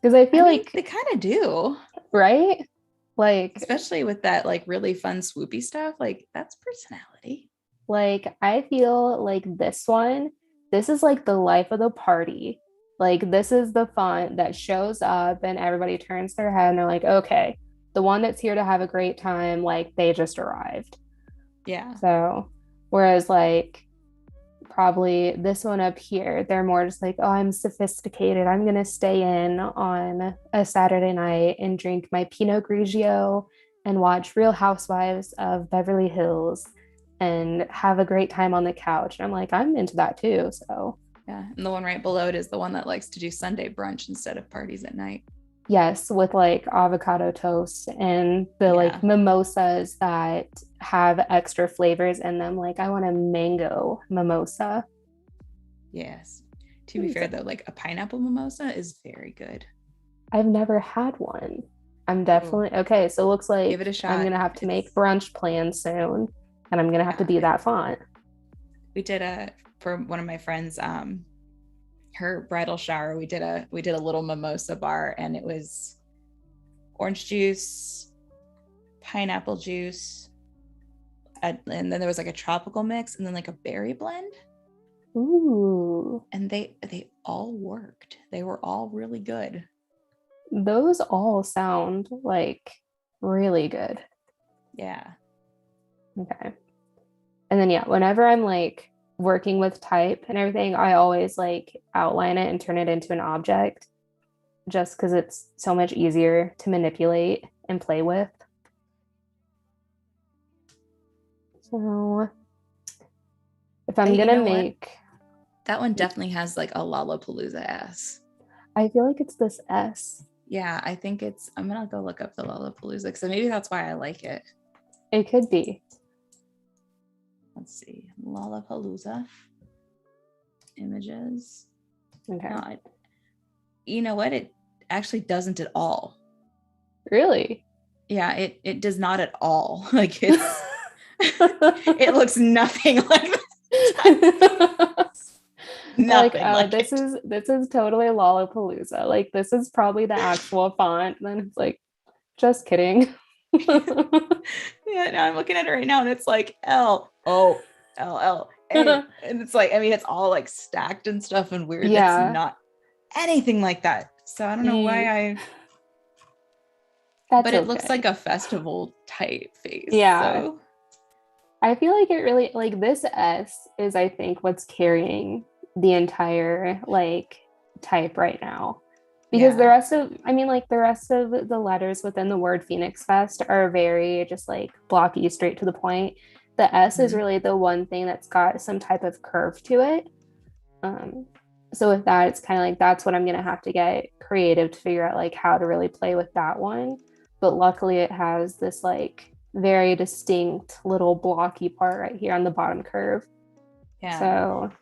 [SPEAKER 2] because I feel like
[SPEAKER 1] they kind of do.
[SPEAKER 2] Right? Like,
[SPEAKER 1] especially with that like really fun swoopy stuff, like that's personality.
[SPEAKER 2] Like I feel like this is like the life of the party. Like this is the font that shows up and everybody turns their head and they're like, okay, the one that's here to have a great time, like they just arrived.
[SPEAKER 1] Yeah.
[SPEAKER 2] So, whereas like probably this one up here, they're more just like, oh, I'm sophisticated. I'm going to stay in on a Saturday night and drink my Pinot Grigio and watch Real Housewives of Beverly Hills and have a great time on the couch. And I'm like, I'm into that too. So,
[SPEAKER 1] yeah. And the one right below it is the one that likes to do Sunday brunch instead of parties at night.
[SPEAKER 2] yes, with like avocado toast and the like mimosas that have extra flavors in them. Like, I want a mango mimosa.
[SPEAKER 1] Yes. To be fair, though, like a pineapple mimosa is very good.
[SPEAKER 2] I've never had one. I'm definitely okay. So it looks like
[SPEAKER 1] give it a shot.
[SPEAKER 2] I'm gonna have to make brunch plans soon, and I'm gonna have to be that font.
[SPEAKER 1] We did for one of my friends, her bridal shower. We did a little mimosa bar, and it was orange juice, pineapple juice, and then there was like a tropical mix, and then like a berry blend.
[SPEAKER 2] Ooh.
[SPEAKER 1] And they all worked. They were all really good.
[SPEAKER 2] Those all sound like really good.
[SPEAKER 1] Yeah.
[SPEAKER 2] Okay. And then yeah, whenever I'm like working with type and everything, I always like outline it and turn it into an object just because it's so much easier to manipulate and play with. So if I'm gonna make
[SPEAKER 1] that one definitely has like a Lollapalooza S.
[SPEAKER 2] I feel like it's this S.
[SPEAKER 1] Yeah, I think I'm gonna go look up the Lollapalooza because maybe that's why I like it.
[SPEAKER 2] It could be.
[SPEAKER 1] Let's see. Lollapalooza images.
[SPEAKER 2] Okay.
[SPEAKER 1] No, you know what? It actually doesn't at all.
[SPEAKER 2] Really?
[SPEAKER 1] Yeah, it does not at all. Like it's it looks nothing like that. Nothing like
[SPEAKER 2] this is totally Lollapalooza. Like this is probably the actual font. And then it's like, just kidding.
[SPEAKER 1] Yeah, now I'm looking at it right now and it's like L-O-L-L-A. And it's like, I mean, it's all like stacked and stuff and weird.
[SPEAKER 2] Yeah.
[SPEAKER 1] It's not anything like that. So I don't know why but it looks like a festival typeface.
[SPEAKER 2] Yeah.
[SPEAKER 1] So
[SPEAKER 2] I feel like it really like this S is I think what's carrying the entire like type right now. Because the rest of the letters within the word Phoenix Fest are very just like blocky, straight to the point. The S is really the one thing that's got some type of curve to it. So with that, it's kind of like that's what I'm gonna have to get creative to figure out like how to really play with that one. But luckily it has this like very distinct little blocky part right here on the bottom curve. Yeah. So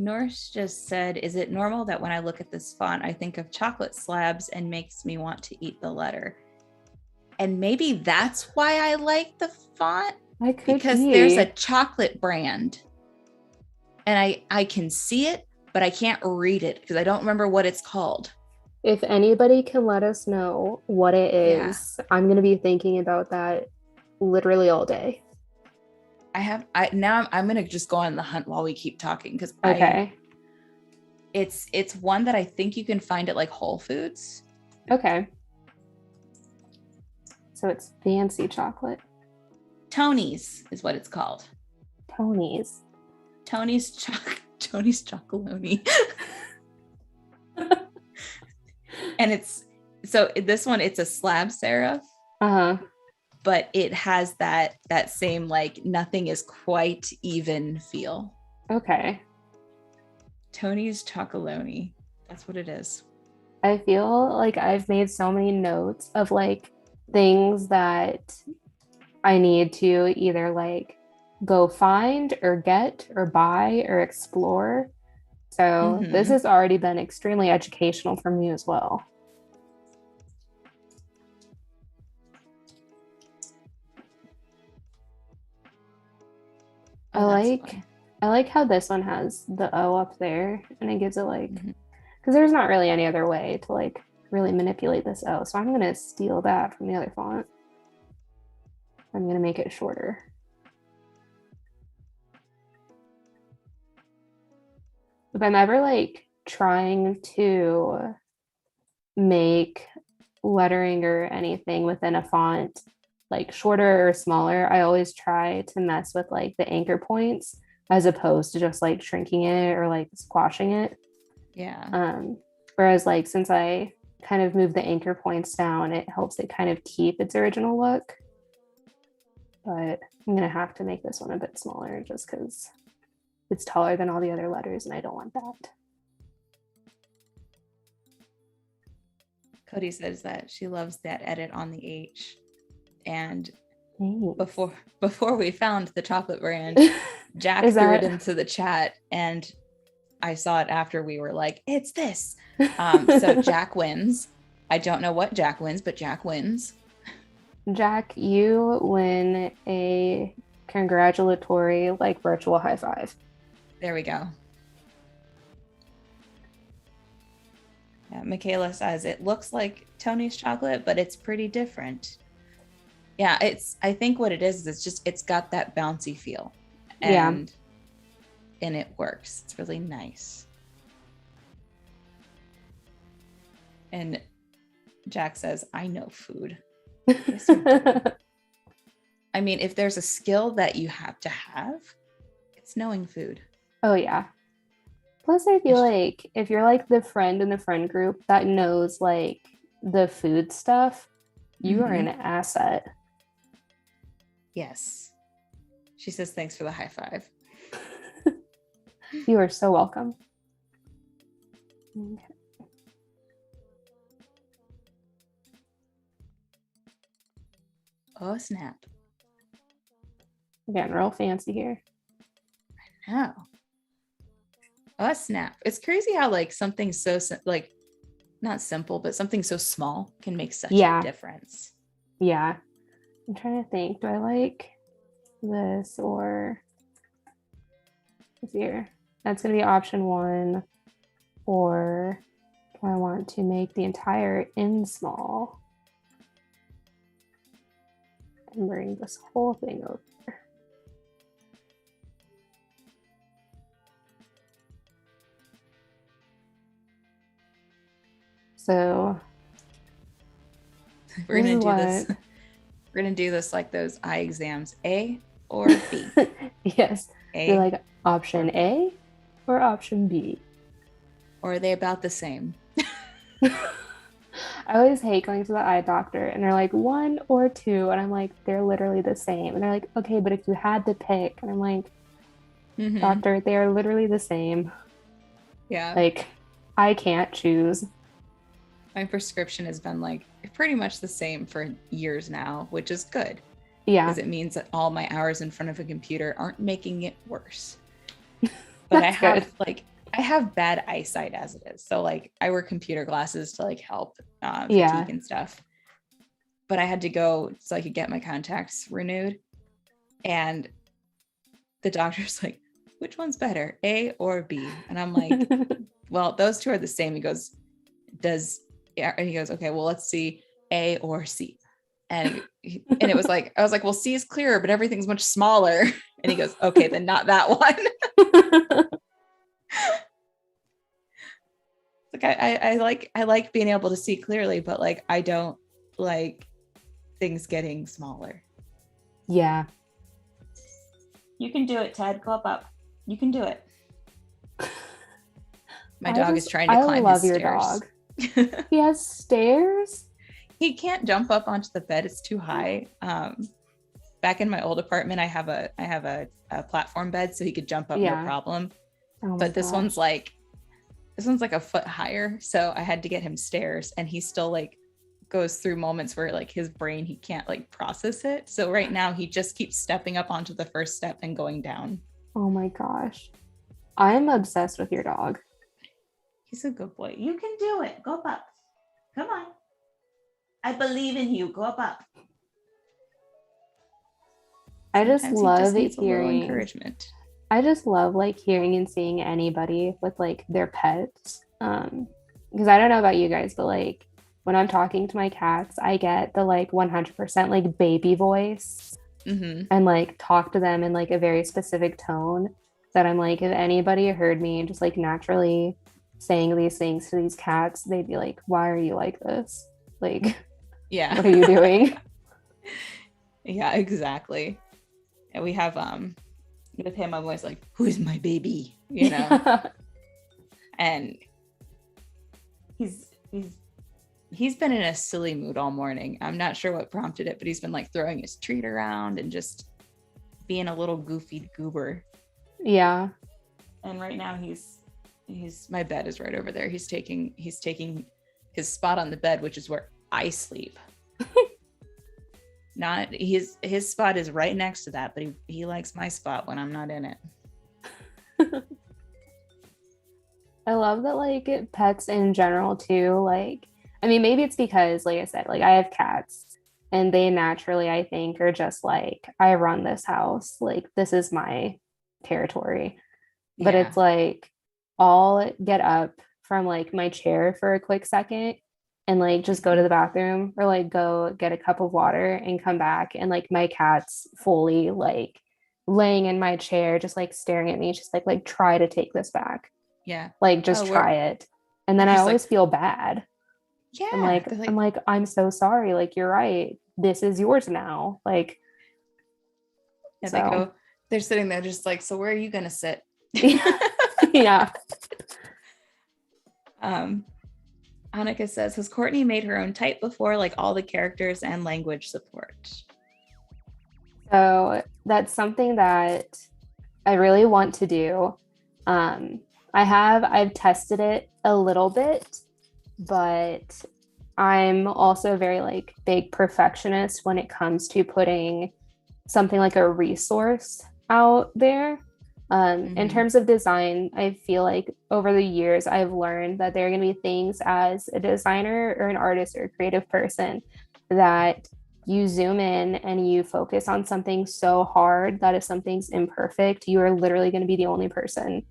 [SPEAKER 1] Norse just said, is it normal that when I look at this font, I think of chocolate slabs and makes me want to eat the letter? And maybe that's why I like the font. Because there's a chocolate brand and I can see it, but I can't read it because I don't remember what it's called.
[SPEAKER 2] If anybody can let us know what it is, I'm going to be thinking about that literally all day.
[SPEAKER 1] I'm going to just go on the hunt while we keep talking because it's one that I think you can find at like Whole Foods.
[SPEAKER 2] Okay. So it's fancy chocolate.
[SPEAKER 1] Tony's is what it's called.
[SPEAKER 2] Tony's
[SPEAKER 1] Chocolonely. And it's so this one, it's a slab serif. But it has that same like nothing is quite even feel. Okay. Tony's Chocolonely. That's what it is.
[SPEAKER 2] I feel like I've made so many notes of like things that I need to either like go find or get or buy or explore. So this has already been extremely educational for me as well. I like how this one has the O up there and it gives it like, because there's not really any other way to like really manipulate this O. So I'm going to steal that from the other font. I'm going to make it shorter. If I'm ever like trying to make lettering or anything within a font like shorter or smaller, I always try to mess with like the anchor points as opposed to just like shrinking it or like squashing it.
[SPEAKER 1] Yeah.
[SPEAKER 2] Whereas like since I kind of move the anchor points down, it helps it kind of keep its original look. But I'm gonna have to make this one a bit smaller just because it's taller than all the other letters and I don't want that.
[SPEAKER 1] Cody says that she loves that edit on the H. And
[SPEAKER 2] Thanks.
[SPEAKER 1] before we found the chocolate brand, Jack threw it into the chat, and I saw it after we were like, it's this. So Jack wins. I don't know what Jack wins, but Jack wins.
[SPEAKER 2] Jack, you win a congratulatory like virtual high five.
[SPEAKER 1] There we go. Yeah, Michaela says it looks like Tony's chocolate, but it's pretty different. Yeah, I think what it is it's got that bouncy feel. And it works. It's really nice. And Jack says, I know food. Yes, you do. I mean, if there's a skill that you have to have, it's knowing food.
[SPEAKER 2] Oh yeah. Plus, I feel like if you're like the friend in the friend group that knows like the food stuff, you are an asset.
[SPEAKER 1] Yes. She says, thanks for the high five.
[SPEAKER 2] You are so welcome. Okay.
[SPEAKER 1] Oh, snap.
[SPEAKER 2] We're getting real fancy here.
[SPEAKER 1] I know. Oh, snap. It's crazy how like something so like not simple, but something so small can make such a difference.
[SPEAKER 2] Yeah. I'm trying to think. Do I like this or here? That's going to be option 1. Or do I want to make the entire in small and bring this whole thing over? So
[SPEAKER 1] we're gonna do this. We're gonna do this like those eye exams: A or B.
[SPEAKER 2] Yes. You're like option A or option B.
[SPEAKER 1] Or are they about the same?
[SPEAKER 2] I always hate going to the eye doctor and they're like 1 or 2, and I'm like, they're literally the same. And they're like, okay, but if you had to pick, and I'm like, doctor, they are literally the same.
[SPEAKER 1] Yeah.
[SPEAKER 2] Like, I can't choose.
[SPEAKER 1] My prescription has been like pretty much the same for years now, which is good.
[SPEAKER 2] Yeah.
[SPEAKER 1] Because it means that all my hours in front of a computer aren't making it worse. But I have bad eyesight as it is. So like I wear computer glasses to like help fatigue and stuff. But I had to go so I could get my contacts renewed. And the doctor's like, which one's better, A or B? And I'm like, well, those two are the same. He goes, and he goes, okay, well, let's see A or C. And it was like, I was like, well, C is clearer, but everything's much smaller. And he goes, okay, then not that one. Like I like being able to see clearly, but like I don't like things getting smaller.
[SPEAKER 2] Yeah.
[SPEAKER 1] You can do it, Ted. Go up. You can do it. My dog is trying to climb his stairs. I love your
[SPEAKER 2] dog. He has stairs?
[SPEAKER 1] He can't jump up onto the bed. It's too high. Back in my old apartment, I have a platform bed, so he could jump up no problem. But this one's like a foot higher, so I had to get him stairs, and he still like goes through moments where like his brain, he can't like process it. So right now he just keeps stepping up onto the first step and going down.
[SPEAKER 2] Oh my gosh. I'm obsessed with your dog.
[SPEAKER 1] He's a good boy. You can do it. Go up. Come on. I believe in you. Go up.
[SPEAKER 2] I just love hearing
[SPEAKER 1] encouragement.
[SPEAKER 2] I just love like hearing and seeing anybody with like their pets. Because I don't know about you guys, but like when I'm talking to my cats, I get the like 100% like baby voice and like talk to them in like a very specific tone that I'm like, if anybody heard me just like naturally saying these things to these cats, they'd be like, why are you like this? Like,
[SPEAKER 1] Yeah.
[SPEAKER 2] what are you doing?
[SPEAKER 1] Yeah, exactly. And we have with him, I'm always like, who is my baby? You know?
[SPEAKER 2] Yeah.
[SPEAKER 1] And he's been in a silly mood all morning. I'm not sure what prompted it, but he's been like throwing his treat around and just being a little goofy goober.
[SPEAKER 2] Yeah.
[SPEAKER 1] And right now he's my bed is right over there. He's taking his spot on the bed, which is where I sleep. Not his spot is right next to that, but he likes my spot when I'm not in it.
[SPEAKER 2] I love that, like, pets in general too. Like, I mean, maybe it's because, like I said, like I have cats and they naturally, I think, are just like, I run this house. Like, this is my territory. But
[SPEAKER 1] Yeah.
[SPEAKER 2] it's like, I'll get up from like my chair for a quick second and like just go to the bathroom or like go get a cup of water and come back. And like my cat's fully like laying in my chair, just like staring at me, just like try to take this back.
[SPEAKER 1] Yeah.
[SPEAKER 2] Like, just try it. And then I always feel bad.
[SPEAKER 1] Yeah.
[SPEAKER 2] I'm like, I'm so sorry. Like, you're right. This is yours now. Like,
[SPEAKER 1] yeah, they're sitting there just like, so where are you gonna sit?
[SPEAKER 2] Yeah.
[SPEAKER 1] Annika says, has Courtney made her own type before, like all the characters and language support?
[SPEAKER 2] So that's something that I really want to do. I've tested it a little bit, but I'm also a very like big perfectionist when it comes to putting something like a resource out there. In terms of design, I feel like over the years, I've learned that there are going to be things as a designer or an artist or a creative person that you zoom in and you focus on something so hard that if something's imperfect, you are literally going to be the only person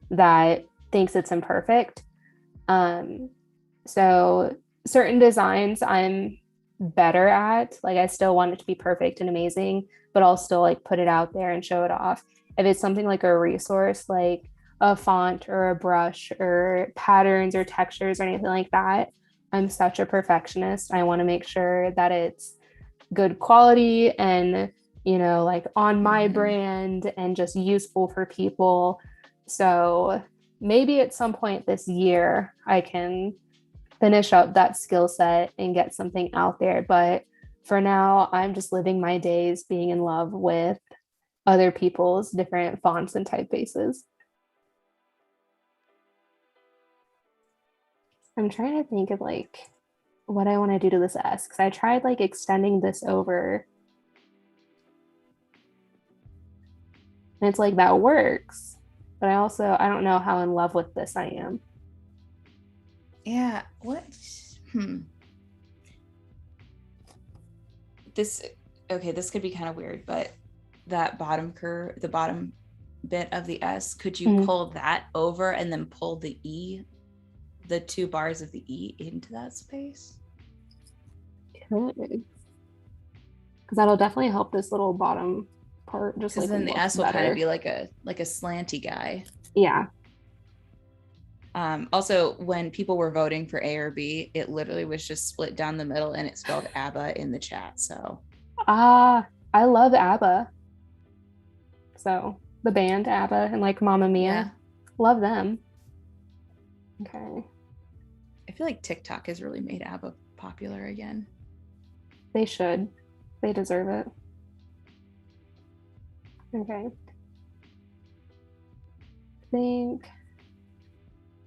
[SPEAKER 2] that thinks it's imperfect. So certain designs I'm better at, like I still want it to be perfect and amazing, but I'll still like put it out there and show it off. If it's something like a resource, like a font or a brush or patterns or textures or anything like that, I'm such a perfectionist. I want to make sure that it's good quality and, you know, like on my brand and just useful for people. So maybe at some point this year, I can finish up that skill set and get something out there. But for now, I'm just living my days being in love with other people's different fonts and typefaces. I'm trying to think of like what I want to do to this S, because I tried like extending this over and it's like that works, but I don't know how in love with this I am.
[SPEAKER 1] Yeah. What? This could be kind of weird, but that bottom curve, the bottom bit of the S, could you pull that over and then pull the E, the 2 bars of the E into that space?
[SPEAKER 2] Because that'll definitely help this little bottom part just like
[SPEAKER 1] then the S will
[SPEAKER 2] better.
[SPEAKER 1] kind of be like a slanty guy.
[SPEAKER 2] Yeah.
[SPEAKER 1] Also, when people were voting for A or B, it literally was just split down the middle and it spelled ABBA in the chat. So
[SPEAKER 2] I love ABBA. So the band ABBA and like Mamma Mia, love them. Okay.
[SPEAKER 1] I feel like TikTok has really made ABBA popular again.
[SPEAKER 2] They should. They deserve it. Okay. I think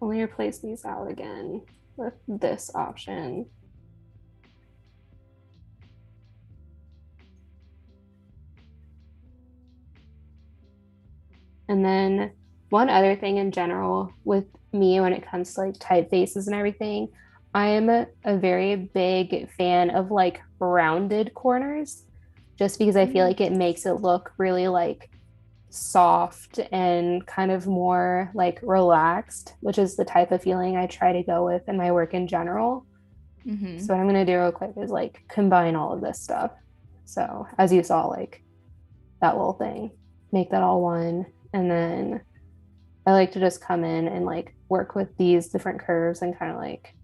[SPEAKER 2] let me replace these out again with this option. And then one other thing in general with me when it comes to like typefaces and everything, I am a very big fan of like rounded corners just because I feel like it makes it look really like soft and kind of more like relaxed, which is the type of feeling I try to go with in my work in general. So what I'm going to do real quick is like combine all of this stuff. So as you saw, like that little thing, make that all one. And then I like to just come in and like work with these different curves and kind of like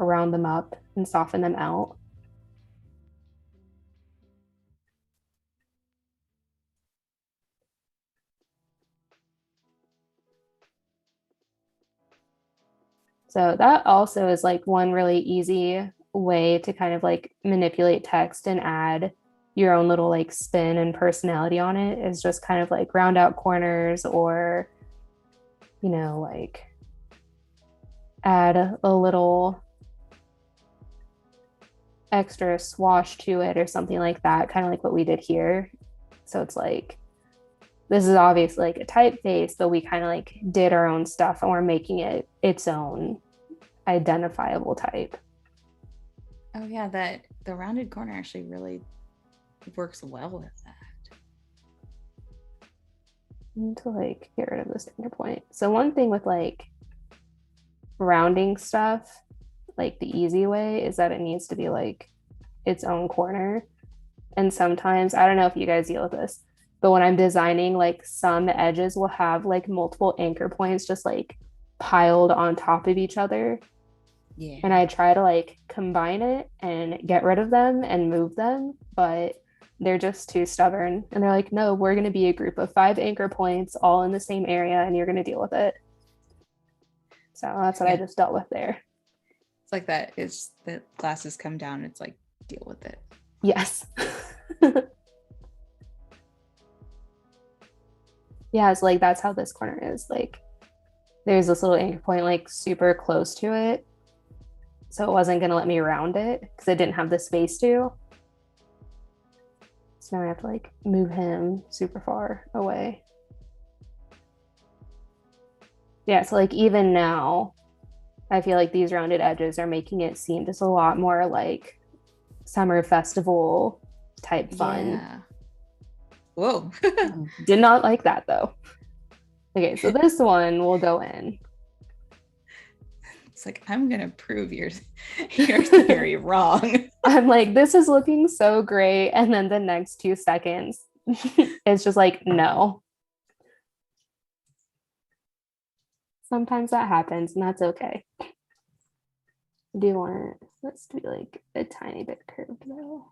[SPEAKER 2] round them up and soften them out. So that also is like one really easy way to kind of like manipulate text and add your own little like spin and personality on it, is just kind of like round out corners, or like add a little extra swash to it or something like that, kind of like what we did here. So it's like, this is obviously like a typeface, but we kind of like did our own stuff and we're making it its own identifiable type.
[SPEAKER 1] Oh yeah, that the rounded corner actually really works well with that.
[SPEAKER 2] I need to like get rid of this finger point. So one thing with like rounding stuff, like the easy way, is that it needs to be like its own corner. And sometimes, I don't know if you guys deal with this, but when I'm designing, like some edges will have like multiple anchor points just like piled on top of each other.
[SPEAKER 1] Yeah.
[SPEAKER 2] And I try to like combine it and get rid of them and move them, but they're just too stubborn. And they're like, no, we're going to be a group of 5 anchor points all in the same area and you're going to deal with it. So that's what I just dealt with there.
[SPEAKER 1] It's like that. It's the glasses come down. It's like, deal with it.
[SPEAKER 2] Yes. Yeah, it's like that's how this corner is. Like there's this little anchor point like super close to it. So it wasn't going to let me round it because it didn't have the space to. So now I have to like move him super far away. Yeah, so like even now, I feel like these rounded edges are making it seem just a lot more like summer festival type fun.
[SPEAKER 1] Yeah. Whoa.
[SPEAKER 2] Did not like that though. Okay, so this one will go in.
[SPEAKER 1] It's like, I'm gonna prove your theory wrong.
[SPEAKER 2] I'm like, this is looking so great, and then the next 2 seconds it's just like, no. Sometimes that happens and that's okay. I do want this to be like a tiny bit curved though.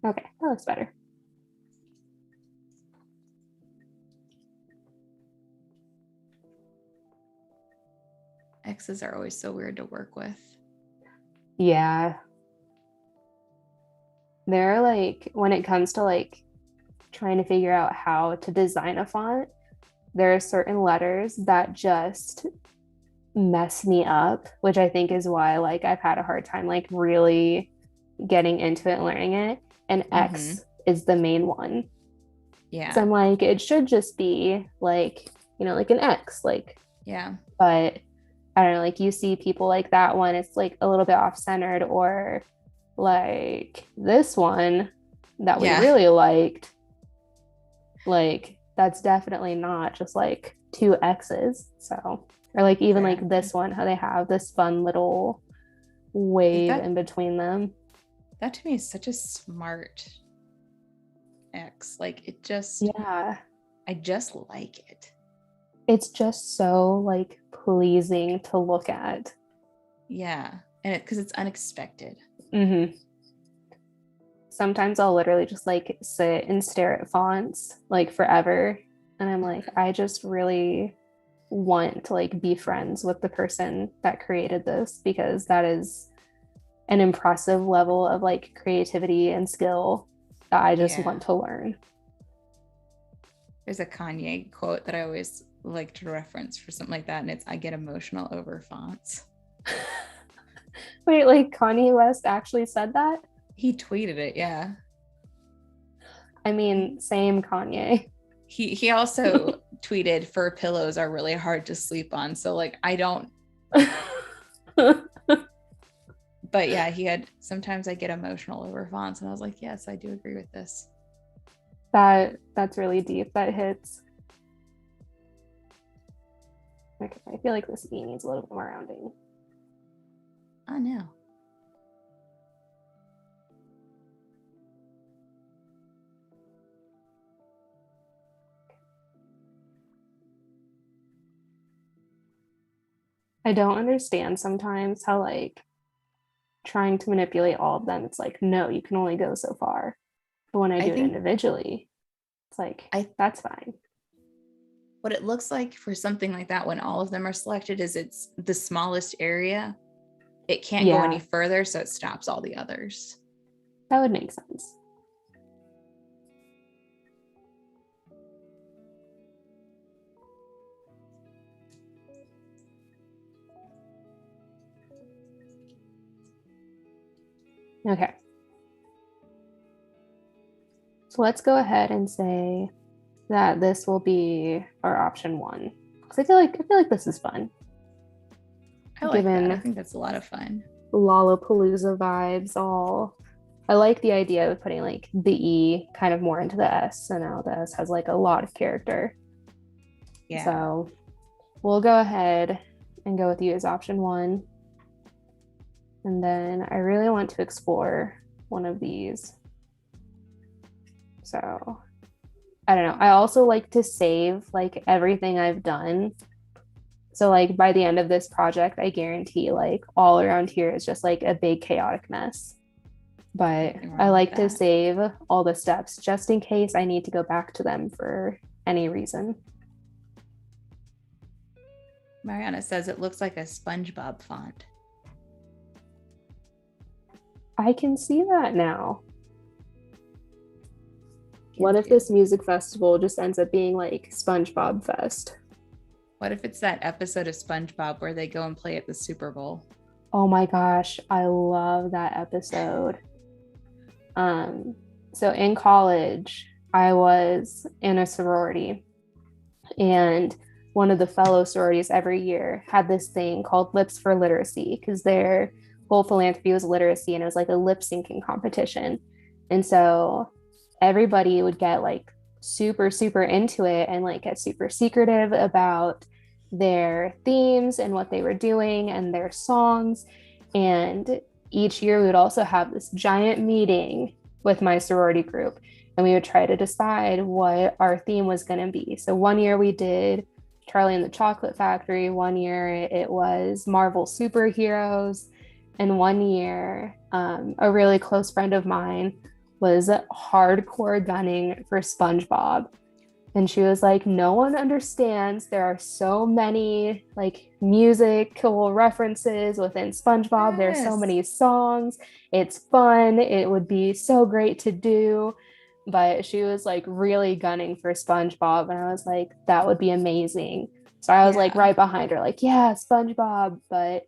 [SPEAKER 2] Okay, that looks better.
[SPEAKER 1] X's are always so weird to work with.
[SPEAKER 2] Yeah. They're like, when it comes to like trying to figure out how to design a font, there are certain letters that just mess me up, which I think is why like I've had a hard time like really getting into it and learning it. And X is the main one.
[SPEAKER 1] Yeah.
[SPEAKER 2] So I'm like, it should just be like, like an X, like,
[SPEAKER 1] yeah.
[SPEAKER 2] But I don't know, like you see people like that one, it's like a little bit off-centered, or like this one that we really liked, like that's definitely not just like 2 X's. So, or like even like this one, how they have this fun little wave in between them.
[SPEAKER 1] That to me is such a smart X. Like it just, I just like it.
[SPEAKER 2] It's just so like pleasing to look at.
[SPEAKER 1] Yeah. And because it's unexpected.
[SPEAKER 2] Sometimes I'll literally just like sit and stare at fonts like forever. And I'm like, I just really want to like be friends with the person that created this, because that is an impressive level of like creativity and skill that I just want to learn.
[SPEAKER 1] There's a Kanye quote that I always like to reference for something like that, and it's, I get emotional over fonts.
[SPEAKER 2] Wait, like Kanye West actually said that?
[SPEAKER 1] He tweeted it, yeah.
[SPEAKER 2] I mean, same Kanye.
[SPEAKER 1] He also tweeted, fur pillows are really hard to sleep on. So like, I don't. But yeah, he had, sometimes I get emotional over fonts, and I was like, yes, I do agree with this.
[SPEAKER 2] That's really deep. That hits. Okay, I feel like this V needs a little bit more rounding.
[SPEAKER 1] I know.
[SPEAKER 2] I don't understand sometimes how like trying to manipulate all of them, it's like, no, you can only go so far. But when I
[SPEAKER 1] I
[SPEAKER 2] do it
[SPEAKER 1] think
[SPEAKER 2] individually, it's like,
[SPEAKER 1] I
[SPEAKER 2] that's fine.
[SPEAKER 1] what it looks like for something like that when all of them are selected is it's the smallest area. It can't go any
[SPEAKER 2] Yeah,
[SPEAKER 1] further, so it stops all the others.
[SPEAKER 2] that would make sense. Okay. So let's go ahead and say that this will be our option one. Because I feel like this is fun.
[SPEAKER 1] I like that. I
[SPEAKER 2] Given
[SPEAKER 1] think that's a lot of fun.
[SPEAKER 2] Lollapalooza vibes, all I like the idea of putting like the E kind of more into the S. So now the S has like a lot of character.
[SPEAKER 1] Yeah.
[SPEAKER 2] So we'll go ahead and go with you as option one. And then I really want to explore one of these. So I don't know. I also like to save like everything I've done. So like by the end of this project, I guarantee like all around here is just like a big chaotic mess. But I like to save all the steps just in case I need to go back to them for any reason.
[SPEAKER 1] Mariana says it looks like a SpongeBob font.
[SPEAKER 2] I can see that now. What if this music festival just ends up being like SpongeBob Fest?
[SPEAKER 1] What if it's that episode of SpongeBob where they go and play at the Super Bowl?
[SPEAKER 2] Oh my gosh, I love that episode. So in college, I was in a sorority, and one of the fellow sororities every year had this thing called Lips for Literacy because their whole philanthropy was literacy, and it was like a lip syncing competition. And so everybody would get like super, super into it and like get super secretive about their themes and what they were doing and their songs. And each year we would also have this giant meeting with my sorority group, and we would try to decide what our theme was going to be. So one year we did Charlie and the Chocolate Factory, one year it was Marvel superheroes, and one year a really close friend of mine was hardcore gunning for SpongeBob. And she was like, no one understands. There are so many like musical references within SpongeBob. There's so many songs. It's fun. It would be so great to do. But she was like really gunning for SpongeBob. And I was like, that would be amazing. So I was like right behind her, like, yeah, SpongeBob. But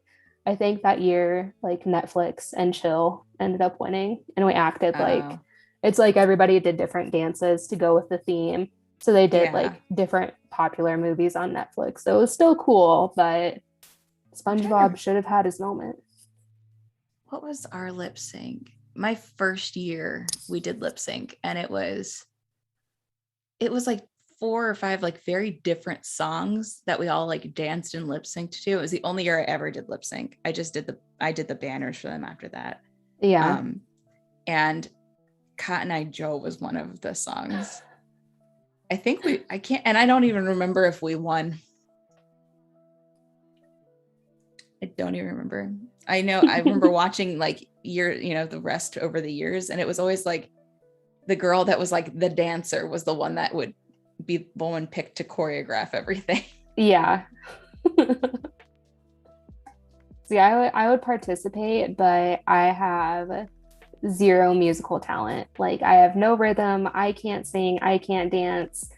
[SPEAKER 2] I think that year, like Netflix and Chill ended up winning. And we acted like it's like everybody did different dances to go with the theme. So they did like different popular movies on Netflix. So it was still cool, but SpongeBob should have had his moment.
[SPEAKER 1] What was our lip sync? My first year we did lip sync, and it was like 4 or 5 like very different songs that we all like danced and lip synced to. It was the only year I ever did lip sync. I did the banners for them after that.
[SPEAKER 2] Yeah.
[SPEAKER 1] And Cotton Eye Joe was one of the songs. I can't, and I don't even remember if we won. I don't even remember. I remember watching like the rest over the years, and it was always like the girl that was like the dancer was the one that would be the one picked to choreograph everything.
[SPEAKER 2] Yeah. See, I would participate, but I have zero musical talent. Like I have no rhythm, I can't sing, I can't dance.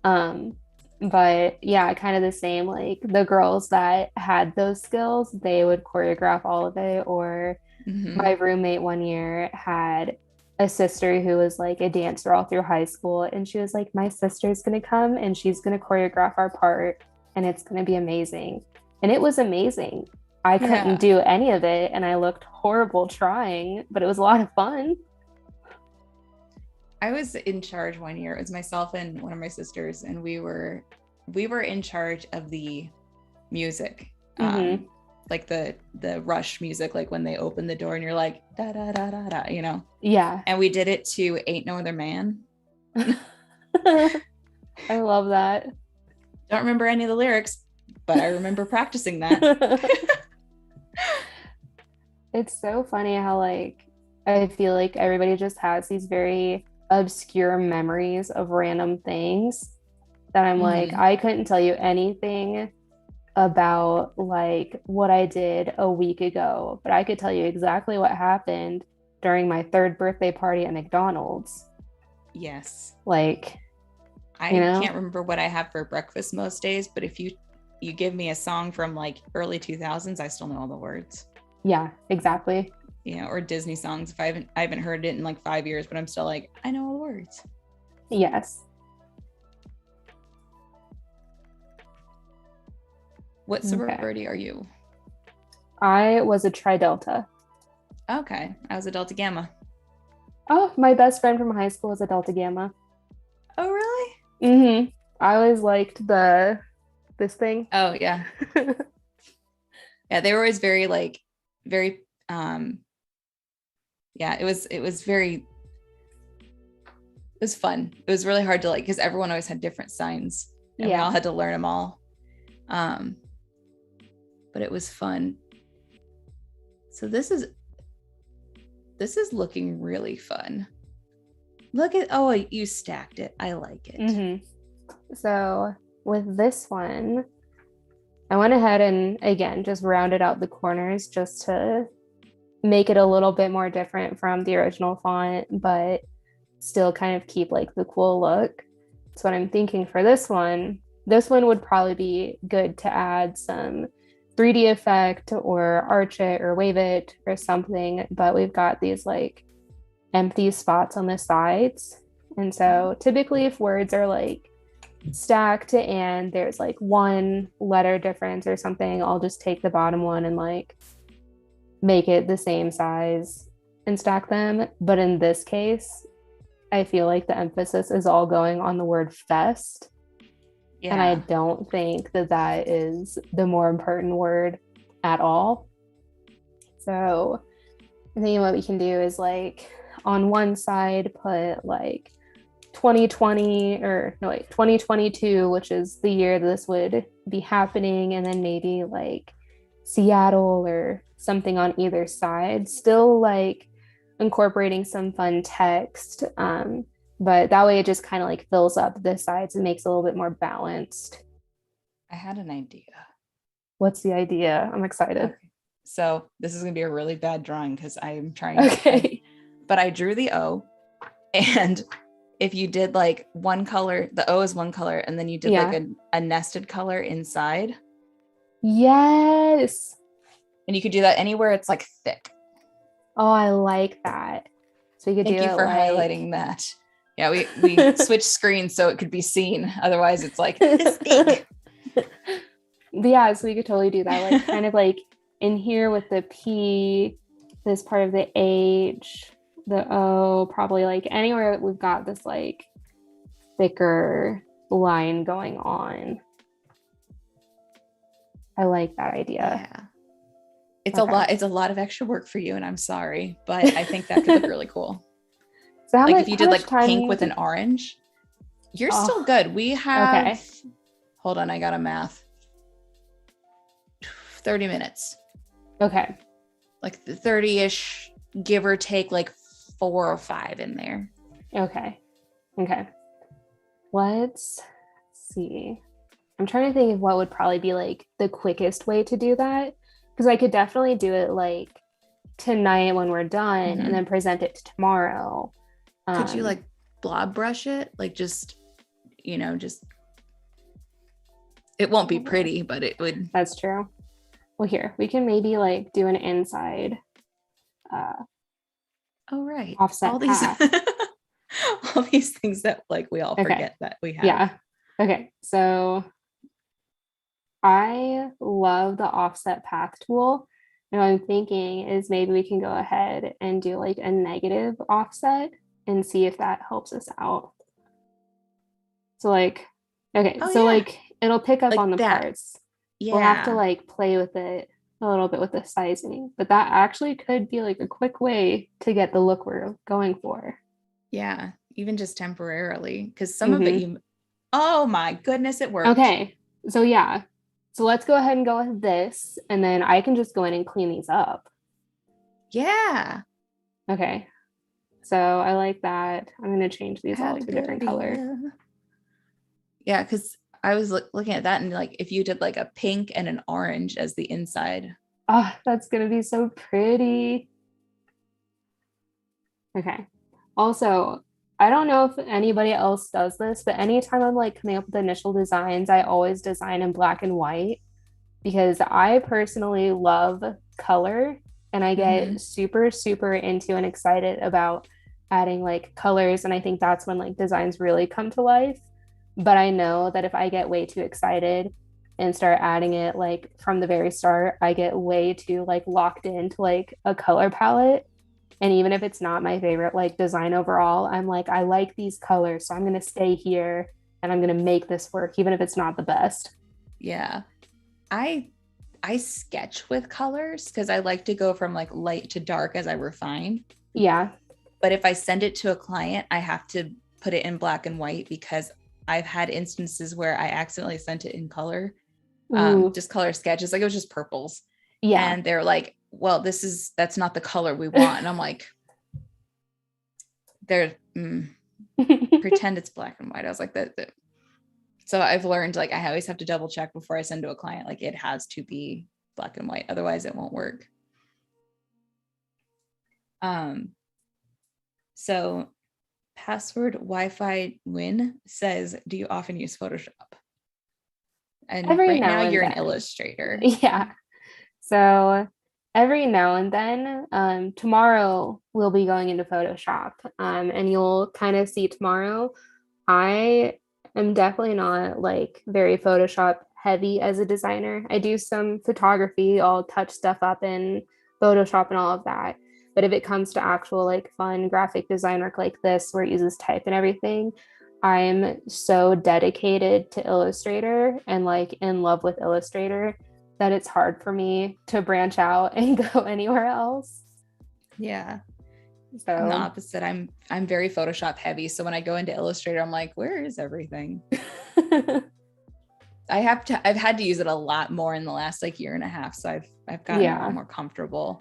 [SPEAKER 2] But yeah, kind of the same, like the girls that had those skills, they would choreograph all of it. Or my roommate one year had a sister who was like a dancer all through high school, and she was like, my sister's gonna come and she's gonna choreograph our part and it's gonna be amazing. And it was amazing. I couldn't do any of it, and I looked horrible trying, but it was a lot of fun.
[SPEAKER 1] I was in charge one year. It was myself and one of my sisters, and we were in charge of the music. Like the Rush music, like when they open the door and you're like da da da da da,
[SPEAKER 2] Yeah.
[SPEAKER 1] And we did it to Ain't No Other Man.
[SPEAKER 2] I love that.
[SPEAKER 1] Don't remember any of the lyrics, but I remember practicing that.
[SPEAKER 2] It's so funny how like I feel like everybody just has these very obscure memories of random things that I'm like, I couldn't tell you anything about like what I did a week ago, but I could tell you exactly what happened during my third birthday party at McDonald's.
[SPEAKER 1] Yes.
[SPEAKER 2] Like,
[SPEAKER 1] I can't remember what I have for breakfast most days, but if you give me a song from like early 2000s, I still know all the words.
[SPEAKER 2] Yeah, exactly.
[SPEAKER 1] Or Disney songs. If I haven't heard it in like 5 years, but I'm still like, I know all the words.
[SPEAKER 2] Yes.
[SPEAKER 1] What sorority are you?
[SPEAKER 2] I was a Tri Delta.
[SPEAKER 1] Okay. I was a Delta Gamma.
[SPEAKER 2] Oh, my best friend from high school was a Delta Gamma.
[SPEAKER 1] Oh, really?
[SPEAKER 2] Mm-hmm. I always liked this thing.
[SPEAKER 1] Oh, yeah. Yeah, they were always very yeah, it was fun. It was really hard to like, because everyone always had different signs and we all had to learn them all. But it was fun. So this is looking really fun. Look at, oh, you stacked it. I like it.
[SPEAKER 2] Mm-hmm. So with this one, I went ahead and again, just rounded out the corners just to make it a little bit more different from the original font, but still kind of keep like the cool look. So what I'm thinking for this one would probably be good to add some 3D effect or arch it or wave it or something, but we've got these like empty spots on the sides. And so typically if words are like stacked and there's like one letter difference or something, I'll just take the bottom one and like make it the same size and stack them. But in this case, I feel like the emphasis is all going on the word fest. Yeah. And I don't think that is the more important word at all. So I think what we can do is like on one side put like 2022, which is the year this would be happening, and then maybe like Seattle or something on either side, still like incorporating some fun text, but that way it just kind of like fills up the sides and makes it a little bit more balanced.
[SPEAKER 1] I had an idea.
[SPEAKER 2] What's the idea? I'm excited.
[SPEAKER 1] Okay. So this is gonna be a really bad drawing because I'm trying but I drew the O, and if you did like one color, the O is one color, and then you did like a nested color inside.
[SPEAKER 2] Yes.
[SPEAKER 1] And you could do that anywhere it's like thick.
[SPEAKER 2] Oh, I like that. So you could
[SPEAKER 1] Thank
[SPEAKER 2] do
[SPEAKER 1] you
[SPEAKER 2] it
[SPEAKER 1] for
[SPEAKER 2] like...
[SPEAKER 1] highlighting that. Yeah, we switched screens so it could be seen. Otherwise it's like this big.
[SPEAKER 2] Yeah, so we could totally do that. Like kind of like in here with the P, this part of the H, the O, probably like anywhere we've got this like thicker line going on. I like that idea.
[SPEAKER 1] Yeah. It's a lot of extra work for you, and I'm sorry, but I think that could look really cool. So like if you did like pink with an orange, you're still good. We have hold on, I got a math. 30 minutes.
[SPEAKER 2] Okay.
[SPEAKER 1] Like the 30-ish, give or take like 4 or 5 in there.
[SPEAKER 2] Okay. Let's see. I'm trying to think of what would probably be like the quickest way to do that. Because I could definitely do it like tonight when we're done and then present it tomorrow.
[SPEAKER 1] Could you like blob brush it? Like just it won't be pretty, but it would.
[SPEAKER 2] That's true. Well, here, we can maybe like do an inside.
[SPEAKER 1] Right.
[SPEAKER 2] Offset path.
[SPEAKER 1] All these things that like we all forget that we have.
[SPEAKER 2] Yeah. Okay. So I love the offset path tool. And what I'm thinking is maybe we can go ahead and do like a negative offset and see if that helps us out. So like, like it'll pick up
[SPEAKER 1] like
[SPEAKER 2] on the parts. Yeah. We'll have to like play with it a little bit with the sizing, but that actually could be like a quick way to get the look we're going for.
[SPEAKER 1] Yeah, even just temporarily, because some of it oh my goodness, it worked.
[SPEAKER 2] Okay, so yeah, So let's go ahead and go with this, and then I can just go in and clean these up.
[SPEAKER 1] Yeah.
[SPEAKER 2] Okay. So I like that. I'm going to change these
[SPEAKER 1] Had
[SPEAKER 2] all
[SPEAKER 1] a
[SPEAKER 2] to a
[SPEAKER 1] good
[SPEAKER 2] different color.
[SPEAKER 1] idea. Yeah, because I was looking at that and like if you did like a pink and an orange as the inside.
[SPEAKER 2] Oh, that's going to be so pretty. Okay. Also, I don't know if anybody else does this, but anytime I'm like coming up with initial designs, I always design in black and white because I personally love color and I
[SPEAKER 1] Mm-hmm.
[SPEAKER 2] get super, super into and excited about adding like colors. And I think that's when like designs really come to life. But I know that if I get way too excited and start adding it like from the very start, I get way too like locked into like a color palette. And even if it's not my favorite like design overall, I'm like, I like these colors, so I'm going to stay here and I'm going to make this work, even if it's not the best.
[SPEAKER 1] Yeah. I I sketch with colors because I like to go from like light to dark as I refine.
[SPEAKER 2] Yeah.
[SPEAKER 1] But if I send it to a client, I have to put it in black and white because I've had instances where I accidentally sent it in color,
[SPEAKER 2] Ooh.
[SPEAKER 1] just color sketches, like it was just purples.
[SPEAKER 2] Yeah.
[SPEAKER 1] And they're like, well, that's not the color we want. And I'm like, they're pretend it's black and white. I was like, that. So I've learned like I always have to double check before I send to a client, like it has to be black and white, otherwise it won't work. So password Wi-Fi win says, do you often use Photoshop? And
[SPEAKER 2] Every
[SPEAKER 1] right now
[SPEAKER 2] now and
[SPEAKER 1] you're an
[SPEAKER 2] then.
[SPEAKER 1] illustrator.
[SPEAKER 2] Yeah. So every now and then, tomorrow we'll be going into Photoshop, and you'll kind of see tomorrow. I am definitely not like very Photoshop heavy as a designer. I do some photography, I'll touch stuff up in Photoshop and all of that. But if it comes to actual like fun graphic design work like this, where it uses type and everything, I'm so dedicated to Illustrator and like in love with Illustrator that it's hard for me to branch out and go anywhere else.
[SPEAKER 1] Yeah. I'm the
[SPEAKER 2] So
[SPEAKER 1] opposite. I'm very Photoshop heavy. So when I go into Illustrator, I'm like, where is everything? I've had to use it a lot more in the last like year and a half. So I've gotten a lot more comfortable,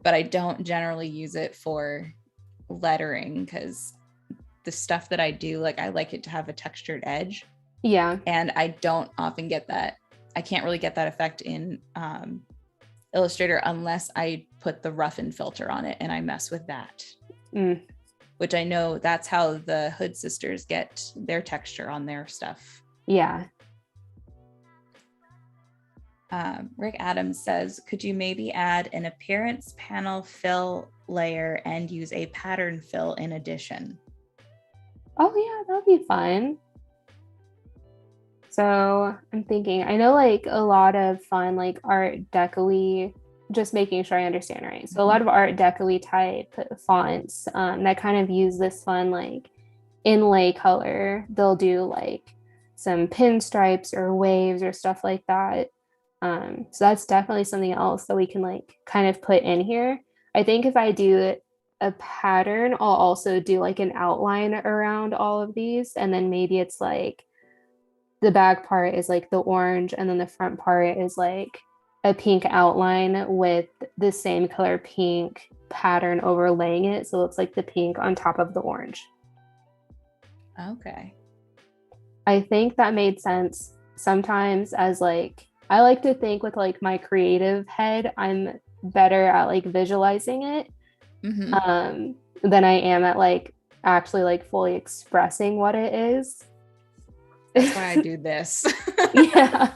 [SPEAKER 1] but I don't generally use it for lettering because the stuff that I do, like I like it to have a textured edge.
[SPEAKER 2] Yeah.
[SPEAKER 1] And I don't often get that. I can't really get that effect in Illustrator unless I put the roughen filter on it and I mess with that. Which I know that's how the Hood sisters get their texture on their stuff.
[SPEAKER 2] Yeah.
[SPEAKER 1] Rick Adams says, could you maybe add an appearance panel fill layer and use a pattern fill in addition?
[SPEAKER 2] Oh yeah, that'll be fun. So I'm thinking, I know like a lot of fun like art deco-y, just making sure I understand right. So a lot of art deco-y type fonts that kind of use this fun like inlay color. They'll do like some pinstripes or waves or stuff like that. So that's definitely something else that we can like kind of put in here. I think if I do a pattern, I'll also do like an outline around all of these. And then maybe it's like the back part is like the orange, and then the front part is like a pink outline with the same color pink pattern overlaying it. So it looks like the pink on top of the orange.
[SPEAKER 1] Okay.
[SPEAKER 2] I think that made sense. Sometimes as like I like to think with like my creative head, I'm better at like visualizing it than I am at like actually like fully expressing what it is.
[SPEAKER 1] That's why I do this.
[SPEAKER 2] Yeah.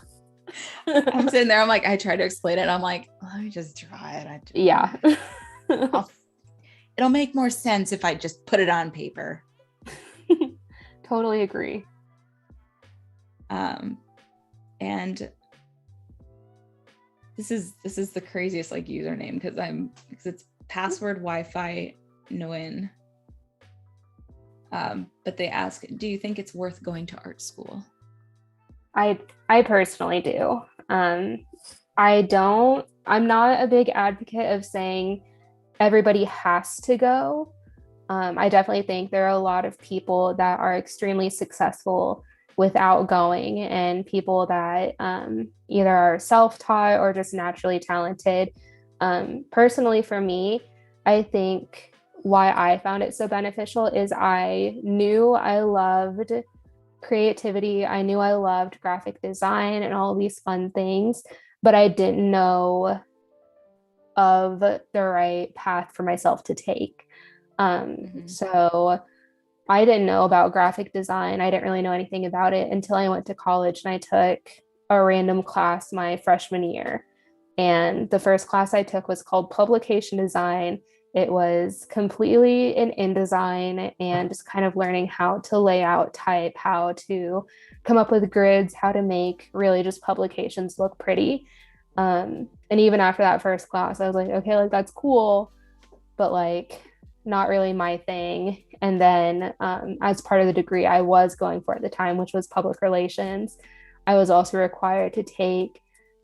[SPEAKER 1] I'm sitting there, I'm like, I try to explain it. And I'm like, let me just draw it.
[SPEAKER 2] Yeah.
[SPEAKER 1] It'll make more sense if I just put it on paper.
[SPEAKER 2] Totally agree.
[SPEAKER 1] And this is the craziest like username because it's password Wi-Fi Nguyen. But they ask, do you think it's worth going to art school?
[SPEAKER 2] I personally do. I'm not a big advocate of saying everybody has to go. I definitely think there are a lot of people that are extremely successful without going, and people that either are self-taught or just naturally talented. Personally, for me, I think why I found it so beneficial is I knew I loved creativity. I knew I loved graphic design and all these fun things, but I didn't know of the right path for myself to take. So I didn't know about graphic design. I didn't really know anything about it until I went to college and I took a random class my freshman year. And the first class I took was called Publication Design. It was completely in InDesign and just kind of learning how to lay out, type, how to come up with grids, how to make really just publications look pretty. And even after that first class, I was like, okay, like that's cool, but like not really my thing. And then as part of the degree I was going for at the time, which was public relations, I was also required to take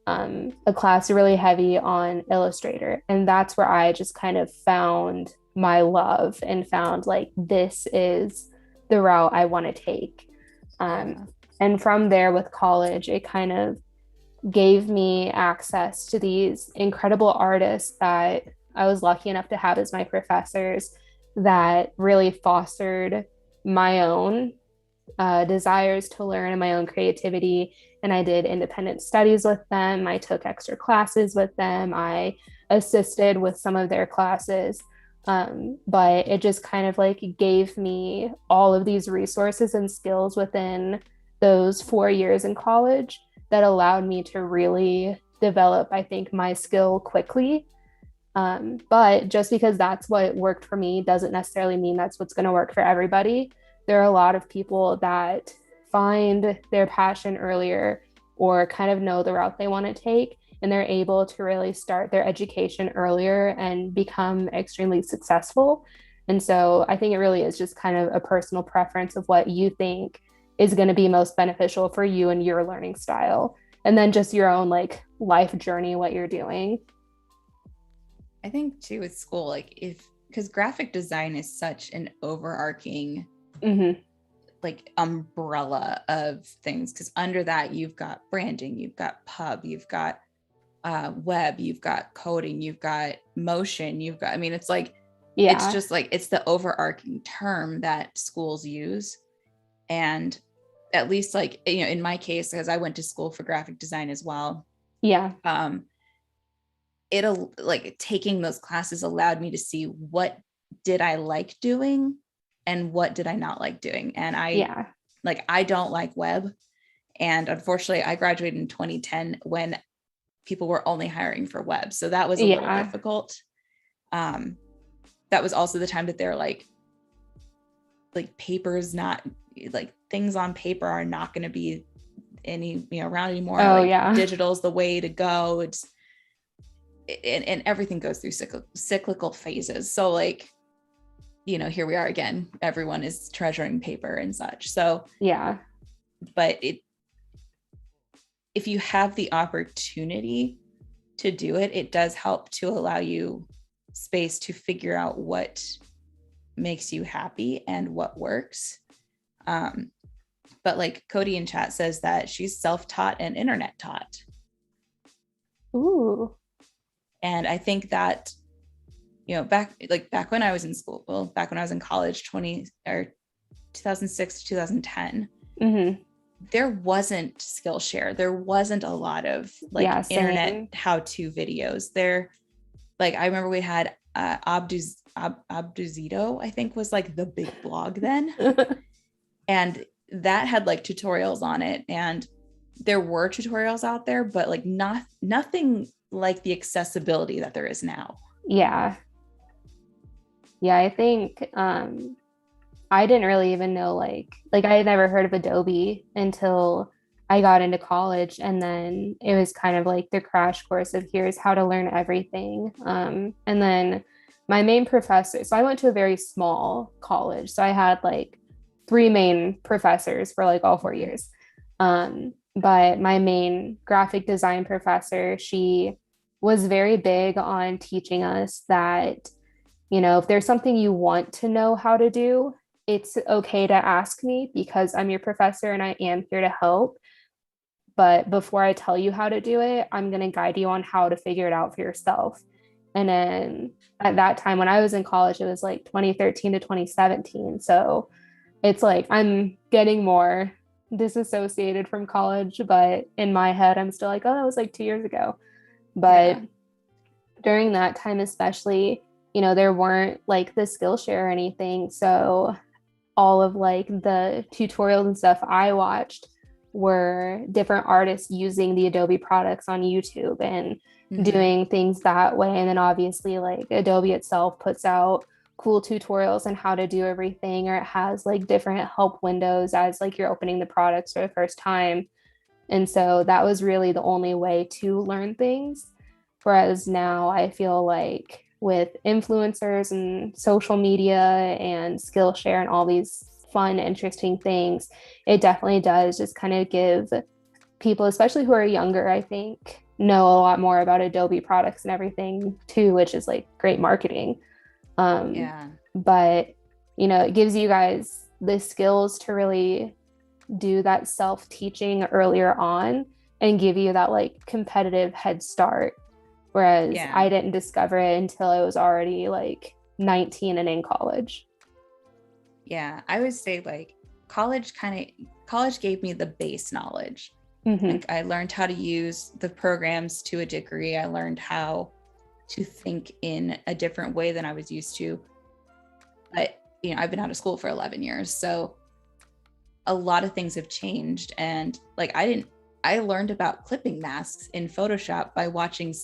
[SPEAKER 2] a class really heavy on Illustrator. And that's where I just kind of found my love and found like, this is the route I want to take. And from there with college, it kind of gave me access to these incredible artists that I was lucky enough to have as my professors that really fostered my own desires to learn and my own creativity. And I did independent studies with them. I took extra classes with them. I assisted with some of their classes. But it just kind of like gave me all of these resources and skills within those 4 years in college that allowed me to really develop, I think, my skill quickly. But just because that's what worked for me doesn't necessarily mean that's what's going to work for everybody. There are a lot of people that find their passion earlier or kind of know the route they want to take, and they're able to really start their education earlier and become extremely successful. And so I think it really is just kind of a personal preference of what you think is going to be most beneficial for you and your learning style, and then just your own like life journey, what you're doing.
[SPEAKER 1] I think too with school, like because graphic design is such an overarching like umbrella of things, because under that you've got branding, you've got pub, you've got web, you've got coding, you've got motion, you've got, I mean, it's like, it's just like, it's the overarching term that schools use. And at least like, you know, in my case, because I went to school for graphic design as well. It'll like taking those classes allowed me to see what did I like doing and what did I not like doing. And I don't like web. And unfortunately I graduated in 2010 when people were only hiring for web. So that was a little difficult. That was also the time that they're like paper's not like, things on paper are not going to be any, you know, around anymore. Digital's the way to go. It's, and everything goes through cyclical phases. So like, you know, here we are again, everyone is treasuring paper and such. So but if you have the opportunity to do it, it does help to allow you space to figure out what makes you happy and what works. But like Cody in chat says that she's self-taught and internet taught.
[SPEAKER 2] Ooh.
[SPEAKER 1] And I think that, you know, back when I was in school, well, back when I was in college, 2006 to 2010, there wasn't Skillshare. There wasn't a lot of like internet how-to videos there. Like I remember we had Abduzito, I think was like the big blog then. And that had like tutorials on it. And there were tutorials out there, but like nothing like the accessibility that there is now.
[SPEAKER 2] I think I didn't really even know like I had never heard of Adobe until I got into college, and then it was kind of like the crash course of here's how to learn everything. And then my main professor, so I went to a very small college, so I had like 3 main professors for like all 4 years. But my main graphic design professor, she was very big on teaching us that, you know, if there's something you want to know how to do, it's okay to ask me because I'm your professor and I am here to help. But before I tell you how to do it, I'm going to guide you on how to figure it out for yourself. And then at that time, when I was in college, it was like 2013 to 2017. So it's like I'm getting more disassociated from college, but in my head, I'm still like, oh, that was like 2 years ago. But during that time, especially, there weren't like the Skillshare or anything. So all of like the tutorials and stuff I watched were different artists using the Adobe products on YouTube and doing things that way. And then obviously like Adobe itself puts out cool tutorials on how to do everything, or it has like different help windows as like you're opening the products for the first time. And so that was really the only way to learn things. Whereas now I feel like with influencers and social media and Skillshare and all these fun, interesting things, it definitely does just kind of give people, especially who are younger, I think, know a lot more about Adobe products and everything too, which is like great marketing. But, it gives you guys the skills to really do that self-teaching earlier on and give you that like competitive head start. Whereas I didn't discover it until I was already like 19 and in college.
[SPEAKER 1] Yeah, I would say like college gave me the base knowledge. Like I learned how to use the programs to a degree. I learned how to think in a different way than I was used to. But, I've been out of school for 11 years. So a lot of things have changed. And like, I learned about clipping masks in Photoshop by watching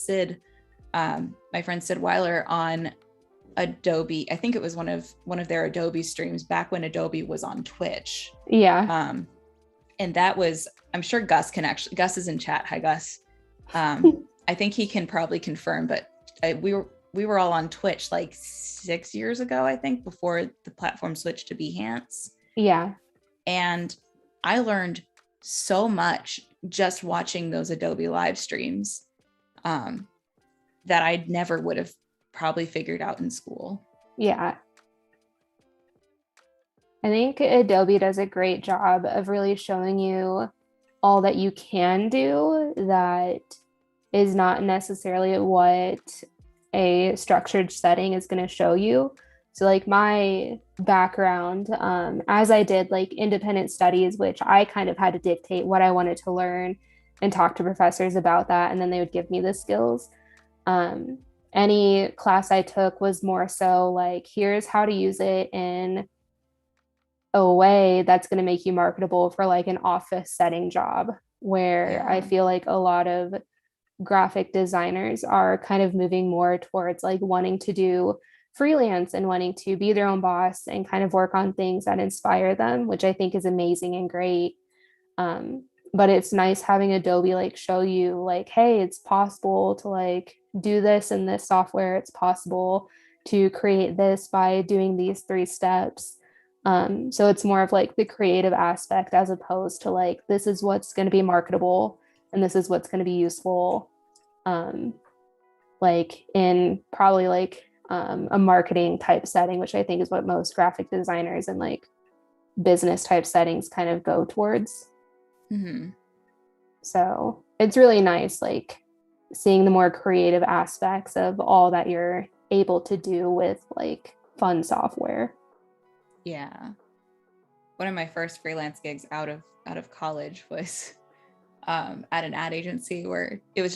[SPEAKER 1] my friend Sid Weiler on Adobe. I think it was one of their Adobe streams back when Adobe was on Twitch.
[SPEAKER 2] Yeah.
[SPEAKER 1] And that was, I'm sure Gus is in chat. Hi, Gus. I think he can probably confirm, but we were all on Twitch like 6 years ago, I think, before the platform switched to Behance.
[SPEAKER 2] Yeah.
[SPEAKER 1] And I learned so much just watching those Adobe live streams that I never would have probably figured out in school.
[SPEAKER 2] Yeah. I think Adobe does a great job of really showing you all that you can do that is not necessarily what a structured setting is going to show you. So like my background, as I did like independent studies, which I kind of had to dictate what I wanted to learn and talk to professors about that. And then they would give me the skills. Any class I took was more so like, here's how to use it in a way that's going to make you marketable for like an office setting job, where I feel like a lot of graphic designers are kind of moving more towards like wanting to do freelance and wanting to be their own boss and kind of work on things that inspire them, which I think is amazing and great. But it's nice having Adobe like show you like, hey, it's possible to like do this in this software. It's possible to create this by doing these 3 steps. So it's more of like the creative aspect as opposed to like, this is what's going to be marketable and this is what's going to be useful. Like in probably like a marketing type setting, which I think is what most graphic designers and like business type settings kind of go towards. So it's really nice, like seeing the more creative aspects of all that you're able to do with like fun software.
[SPEAKER 1] Yeah. One of my first freelance gigs out of college was at an ad agency where it was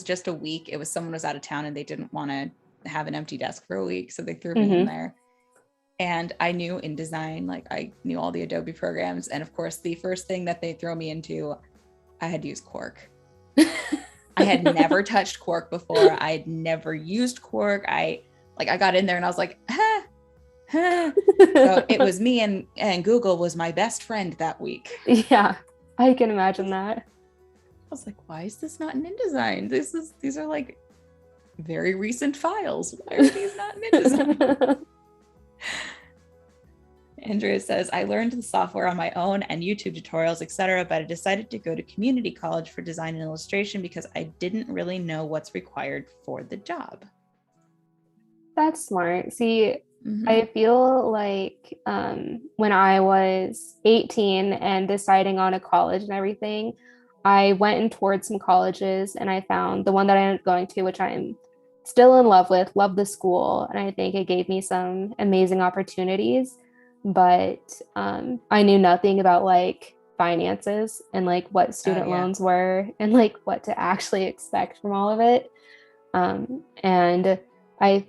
[SPEAKER 1] just a week. It was someone was out of town and they didn't want to have an empty desk for a week. So they threw me in there. And I knew InDesign, like I knew all the Adobe programs. And of course, the first thing that they throw me into, I had to use Quark. I had never touched Quark before. I had never used Quark. I got in there and I was like, So it was me and Google was my best friend that week.
[SPEAKER 2] Yeah, I can imagine that.
[SPEAKER 1] I was like, why is this not in InDesign? These are like very recent files. Why are these not in InDesign? Andrea says, I learned the software on my own and YouTube tutorials, etc., but I decided to go to community college for design and illustration because I didn't really know what's required for the job.
[SPEAKER 2] That's smart. See,
[SPEAKER 1] Mm-hmm.
[SPEAKER 2] I feel like when I was 18 and deciding on a college and everything, I went and toured some colleges and I found the one that I ended up going to, which I'm still in love with, love the school. And I think it gave me some amazing opportunities. But I knew nothing about like finances and like what
[SPEAKER 1] Oh
[SPEAKER 2] student
[SPEAKER 1] yeah.
[SPEAKER 2] loans were and like what to actually expect from all of it. And I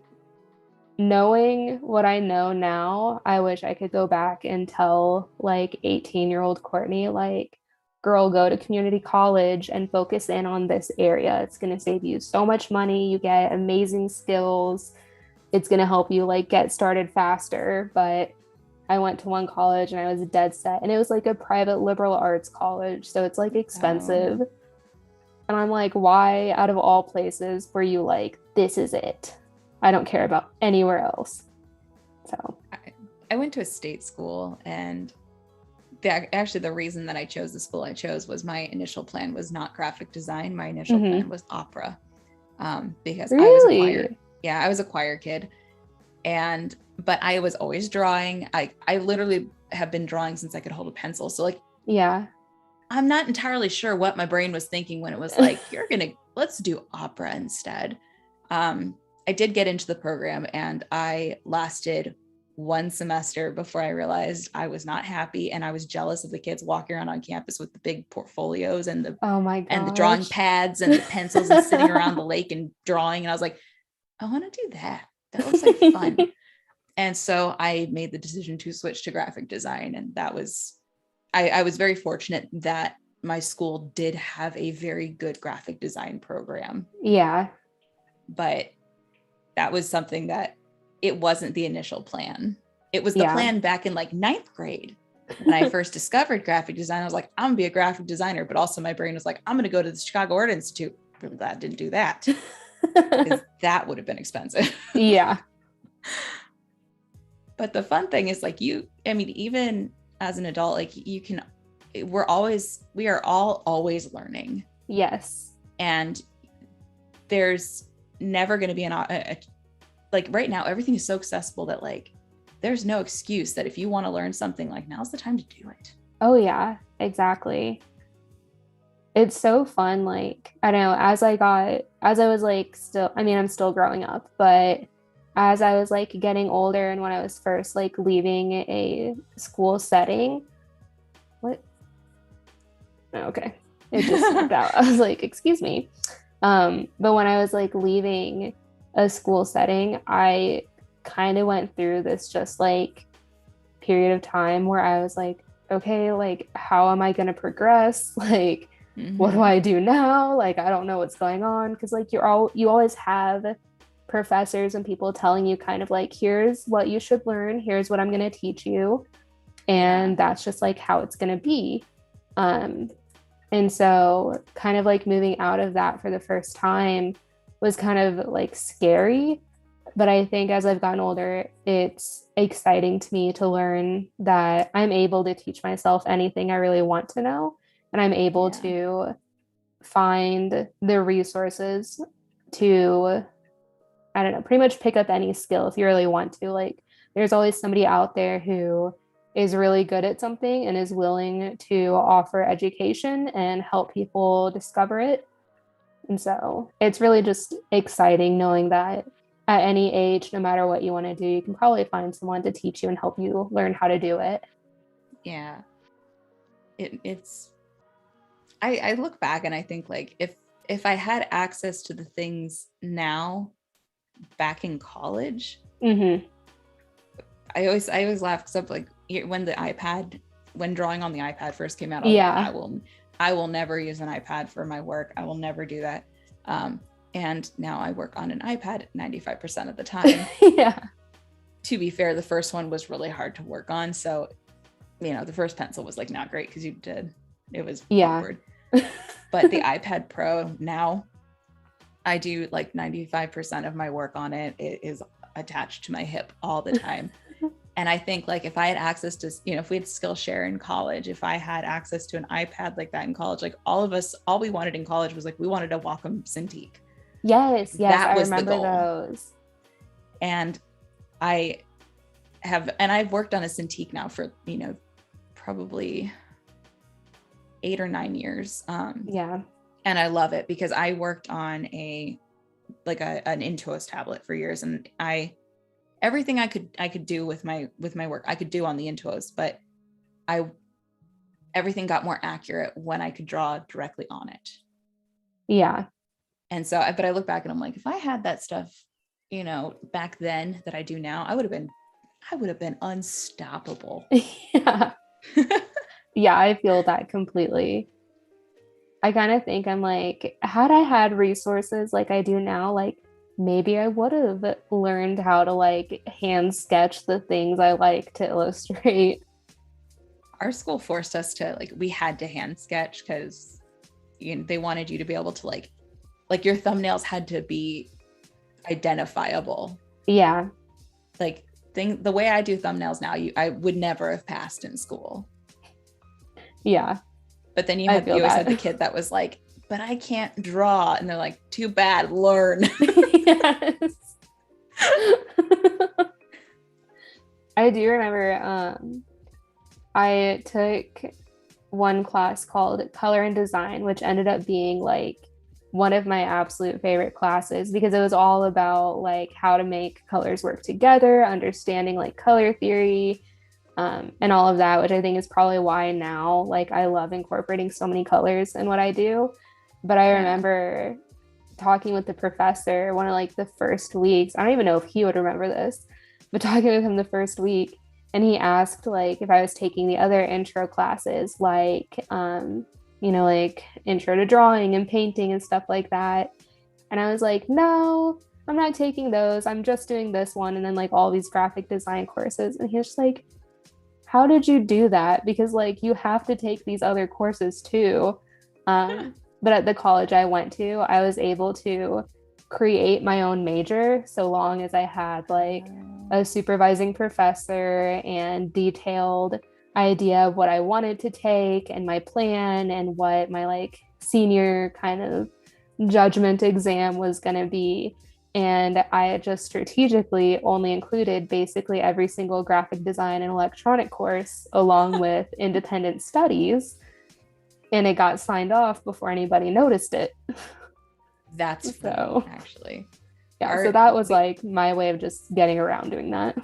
[SPEAKER 2] knowing what I know now, I wish I could go back and tell like 18-year-old Courtney, like, girl, go to community college and focus in on this area. It's going to save you so much money. You get amazing skills. It's going to help you like get started faster. But I went to one college and I was dead set. And it was like a private liberal arts college. So it's like
[SPEAKER 1] Oh
[SPEAKER 2] expensive.
[SPEAKER 1] no.
[SPEAKER 2] And I'm like, why out of all places were you like, this is it? I don't care about anywhere else. So
[SPEAKER 1] I went to a state school, and actually the reason that I chose the school I chose was my initial plan was not graphic design. My initial plan was opera, because I was a choir.
[SPEAKER 2] really?
[SPEAKER 1] Yeah, I was a choir kid, but I was always drawing. I literally have been drawing since I could hold a pencil. So like,
[SPEAKER 2] Yeah.
[SPEAKER 1] I'm not entirely sure what my brain was thinking when it was like, let's do opera instead. I did get into the program and I lasted one semester before I realized I was not happy, and I was jealous of the kids walking around on campus with the big portfolios and
[SPEAKER 2] Oh my
[SPEAKER 1] the drawing
[SPEAKER 2] gosh.
[SPEAKER 1] pads and the pencils and sitting around the lake and drawing. And I was like, I want to do that. That looks like fun. And so I made the decision to switch to graphic design. And that was, I was very fortunate that my school did have a very good graphic design program.
[SPEAKER 2] Yeah.
[SPEAKER 1] But that was something that it wasn't the initial plan. It was the
[SPEAKER 2] Yeah.
[SPEAKER 1] plan back in like 9th grade. When I first discovered graphic design, I was like, I'm gonna be a graphic designer. But also my brain was like, I'm gonna go to the Chicago Art Institute. I'm glad I didn't do that, because that would have been expensive.
[SPEAKER 2] Yeah.
[SPEAKER 1] But the fun thing is like even as an adult, like we are all always learning.
[SPEAKER 2] Yes.
[SPEAKER 1] And there's never going to be like right now, everything is so accessible that like, there's no excuse that if you want to learn something, like now's the time to do it.
[SPEAKER 2] Oh yeah, exactly. It's so fun. Like, I don't know, as I was like I'm still growing up, but as I was like getting older and when I was first like leaving a school setting, what? Oh, okay. It just slipped out. I was like, excuse me. But when I was like leaving a school setting, I kind of went through this just like period of time where I was like, okay, like how am I going to progress? Like, what do I do now? Like, I don't know what's going on. Cause like you always have professors and people telling you kind of like, here's what you should learn. Here's what I'm going to teach you. And that's just like how it's going to be. And so kind of like moving out of that for the first time was kind of like scary. But I think as I've gotten older, it's exciting to me to learn that I'm able to teach myself anything I really want to know. And I'm able to find the resources to, I don't know, pretty much pick up any skill if you really want to. Like, there's always somebody out there who is really good at something and is willing to offer education and help people discover it. And so it's really just exciting knowing that at any age, no matter what you want to do, you can probably find someone to teach you and help you learn how to do it.
[SPEAKER 1] Yeah. I look back and I think like if I had access to the things now back in college, I always laugh because like when drawing on the iPad first came out, I will never use an iPad for my work. I will never do that. And now I work on an iPad 95% of the time.
[SPEAKER 2] Yeah.
[SPEAKER 1] To be fair, the first one was really hard to work on. So, the first pencil was like not great because it was awkward. But the iPad Pro now, I do like 95% of my work on it. It is attached to my hip all the time. And I think like if I had access to, if we had Skillshare in college, if I had access to an iPad like that in college, like all we wanted in college was like, we wanted a Wacom Cintiq.
[SPEAKER 2] Yes.
[SPEAKER 1] That
[SPEAKER 2] I
[SPEAKER 1] was
[SPEAKER 2] remember
[SPEAKER 1] the goal.
[SPEAKER 2] those.
[SPEAKER 1] And I I've worked on a Cintiq now for, probably 8 or 9 years.
[SPEAKER 2] Yeah.
[SPEAKER 1] And I love it because I worked on an Intuos tablet for years, and everything I could do with my work, I could do on the Intuos, but everything got more accurate when I could draw directly on it.
[SPEAKER 2] Yeah.
[SPEAKER 1] And so, but I look back and I'm like, if I had that stuff, back then that I do now, I would have been unstoppable.
[SPEAKER 2] Yeah. Yeah, I feel that completely. I kind of think I'm like, had I had resources like I do now, like maybe I would have learned how to like hand sketch the things I like to illustrate.
[SPEAKER 1] Our school forced us to, we had to hand sketch because they wanted you to be able to like your thumbnails had to be identifiable.
[SPEAKER 2] Yeah.
[SPEAKER 1] The way I do thumbnails now, I would never have passed in school.
[SPEAKER 2] Yeah.
[SPEAKER 1] But then you always had the kid that was like, but I can't draw. And they're like, too bad, learn.
[SPEAKER 2] Yes. I do remember I took one class called Color and Design, which ended up being like one of my absolute favorite classes because it was all about like how to make colors work together, understanding like color theory, and all of that, which I think is probably why now like I love incorporating so many colors in what I do. But I remember talking with the professor one of like the first weeks. I don't even know if he would remember this, but talking with him the first week, and he asked like if I was taking the other intro classes, like like intro to drawing and painting and stuff like that. And I was like, no, I'm not taking those. I'm just doing this one. And then like all these graphic design courses. And he was just like, how did you do that? Because like you have to take these other courses too. But at the college I went to, I was able to create my own major so long as I had like a supervising professor and detailed idea of what I wanted to take and my plan and what my like senior kind of judgment exam was going to be. And I had just strategically only included basically every single graphic design and electronic course along with independent studies. And it got signed off before anybody noticed it.
[SPEAKER 1] That's funny, actually.
[SPEAKER 2] Yeah, so that was like my way of just getting around doing that.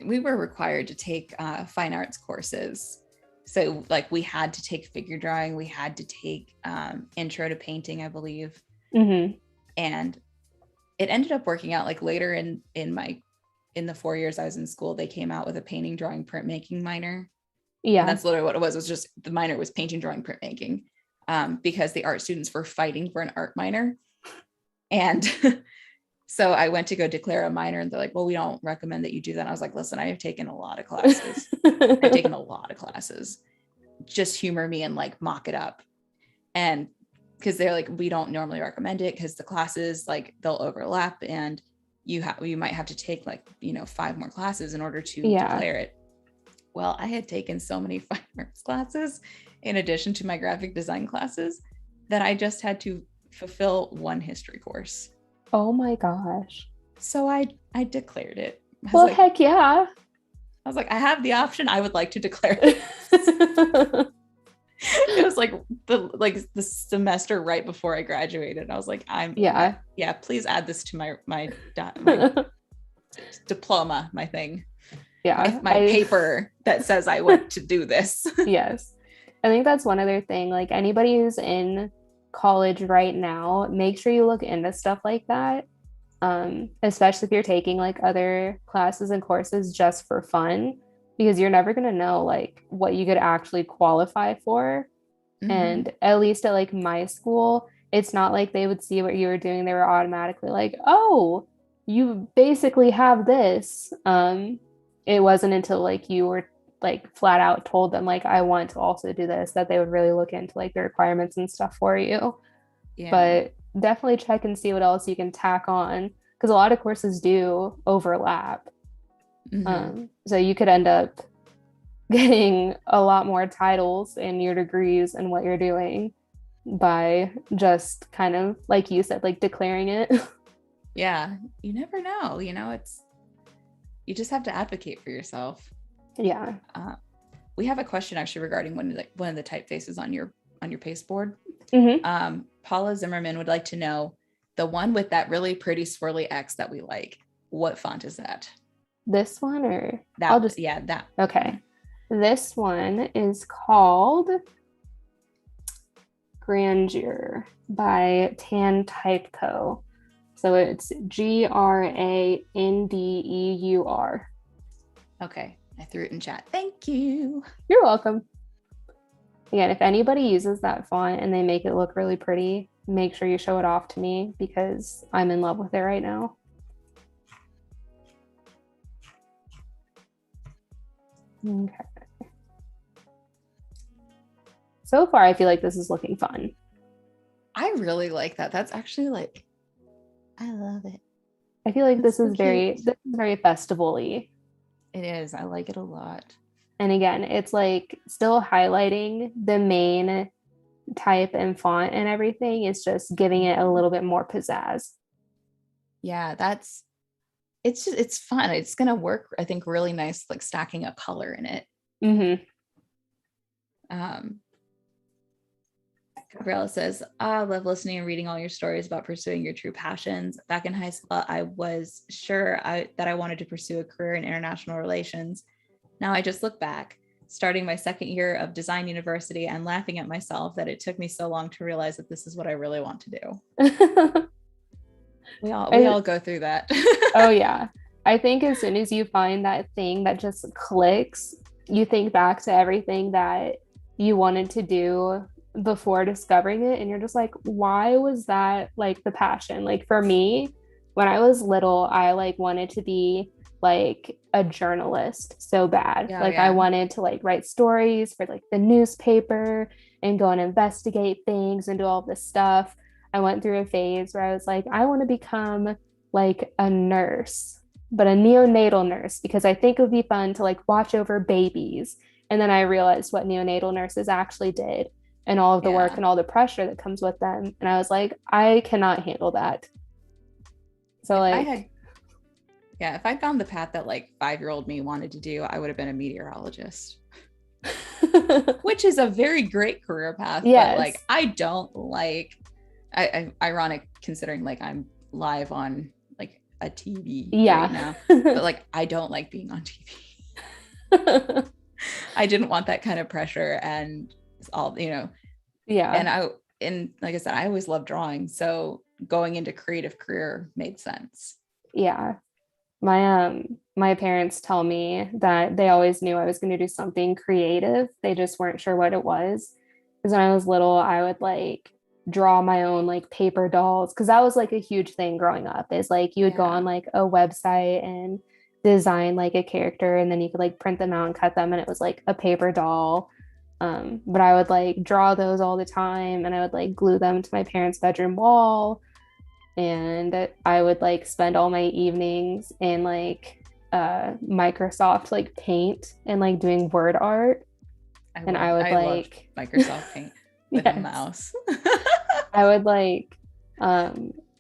[SPEAKER 1] We were required to take fine arts courses. So like we had to take figure drawing, we had to take intro to painting, I believe.
[SPEAKER 2] Mm-hmm.
[SPEAKER 1] And it ended up working out like later in the 4 years I was in school, they came out with a painting, drawing, printmaking minor.
[SPEAKER 2] Yeah.
[SPEAKER 1] And that's literally what it was. It was just the minor was painting, drawing, printmaking, because the art students were fighting for an art minor. And so I went to go declare a minor and they're like, well, we don't recommend that you do that. And I was like, listen, I have taken a lot of classes. I've taken a lot of classes. Just humor me and like mock it up. And because they're like, we don't normally recommend it because the classes, like they'll overlap and you might have to take like, 5 more classes in order to declare it. Well, I had taken so many fine arts classes in addition to my graphic design classes that I just had to fulfill one history course.
[SPEAKER 2] Oh my gosh.
[SPEAKER 1] So I declared it.
[SPEAKER 2] Well, like, heck yeah.
[SPEAKER 1] I was like, I have the option. I would like to declare it. It was like the semester right before I graduated. I was like, please add this to my diploma, my thing.
[SPEAKER 2] Yeah.
[SPEAKER 1] My paper that says I went to do this.
[SPEAKER 2] Yes. I think that's one other thing. Like anybody who's in college right now, make sure you look into stuff like that. Especially if you're taking like other classes and courses just for fun, because you're never going to know like what you could actually qualify for. Mm-hmm. And at least at like my school, it's not like they would see what you were doing. They were automatically like, oh, you basically have this. It wasn't until like you were like flat out told them like, I want to also do this, that they would really look into like the requirements and stuff for you. Yeah. But definitely check and see what else you can tack on, because a lot of courses do overlap. Mm-hmm. So you could end up getting a lot more titles in your degrees and what you're doing by just kind of, like you said, like declaring it.
[SPEAKER 1] Yeah, you never know. you just have to advocate for yourself.
[SPEAKER 2] Yeah.
[SPEAKER 1] We have a question actually regarding one of the typefaces on your pasteboard.
[SPEAKER 2] Mm-hmm.
[SPEAKER 1] Paula Zimmerman would like to know the one with that really pretty swirly X that we like. What font is that?
[SPEAKER 2] This one or
[SPEAKER 1] That?
[SPEAKER 2] that. Okay. This one is called Grandeur by Tan Type Co. So it's GRANDEUR.
[SPEAKER 1] Okay. I threw it in chat. Thank you.
[SPEAKER 2] You're welcome. Again, if anybody uses that font and they make it look really pretty, make sure you show it off to me because I'm in love with it right now. Okay. So far, I feel like this is looking fun.
[SPEAKER 1] I really like that. That's actually like, I love it.
[SPEAKER 2] I feel like this is very festival-y.
[SPEAKER 1] It is. I like it a lot.
[SPEAKER 2] And again, it's like still highlighting the main type and font and everything. It's just giving it a little bit more pizzazz.
[SPEAKER 1] Yeah, it's fun. It's gonna work, I think, really nice, like stacking a color in it.
[SPEAKER 2] Mm-hmm.
[SPEAKER 1] Gabriella says, I love listening and reading all your stories about pursuing your true passions. Back in high school, I was sure that I wanted to pursue a career in international relations. Now I just look back, starting my second year of design university and laughing at myself that it took me so long to realize that this is what I really want to do. we all go through that.
[SPEAKER 2] Oh yeah. I think as soon as you find that thing that just clicks, you think back to everything that you wanted to do before discovering it, and you're just like, why was that like the passion? Like for me, when I was little, I like wanted to be like a journalist so bad. I wanted to like write stories for like the newspaper and go and investigate things and do all this stuff. I went through a phase where I was like, I want to become like a nurse, but a neonatal nurse, because I think it would be fun to like watch over babies. And then I realized what neonatal nurses actually did and all of the work and all the pressure that comes with them. And I was like, I cannot handle that. So if I'd
[SPEAKER 1] gone the path that like 5-year-old me wanted to do, I would have been a meteorologist. Which is a very great career path. Yes. But like, I don't like, ironic considering like I'm live on like a TV right now, but like, I don't like being on TV. I didn't want that kind of pressure and all, and like I said, I always loved drawing. So going into creative career made sense.
[SPEAKER 2] Yeah. My parents tell me that they always knew I was going to do something creative. They just weren't sure what it was. Because when I was little, I would like draw my own like paper dolls. Because that was like a huge thing growing up, is like you would go on like a website and design like a character, and then you could like print them out and cut them, and it was like a paper doll. But I would like draw those all the time, and I would like glue them to my parents' bedroom wall. And I would like spend all my evenings in like Microsoft like Paint and like doing word art. I loved
[SPEAKER 1] Microsoft Paint with a mouse.
[SPEAKER 2] I would like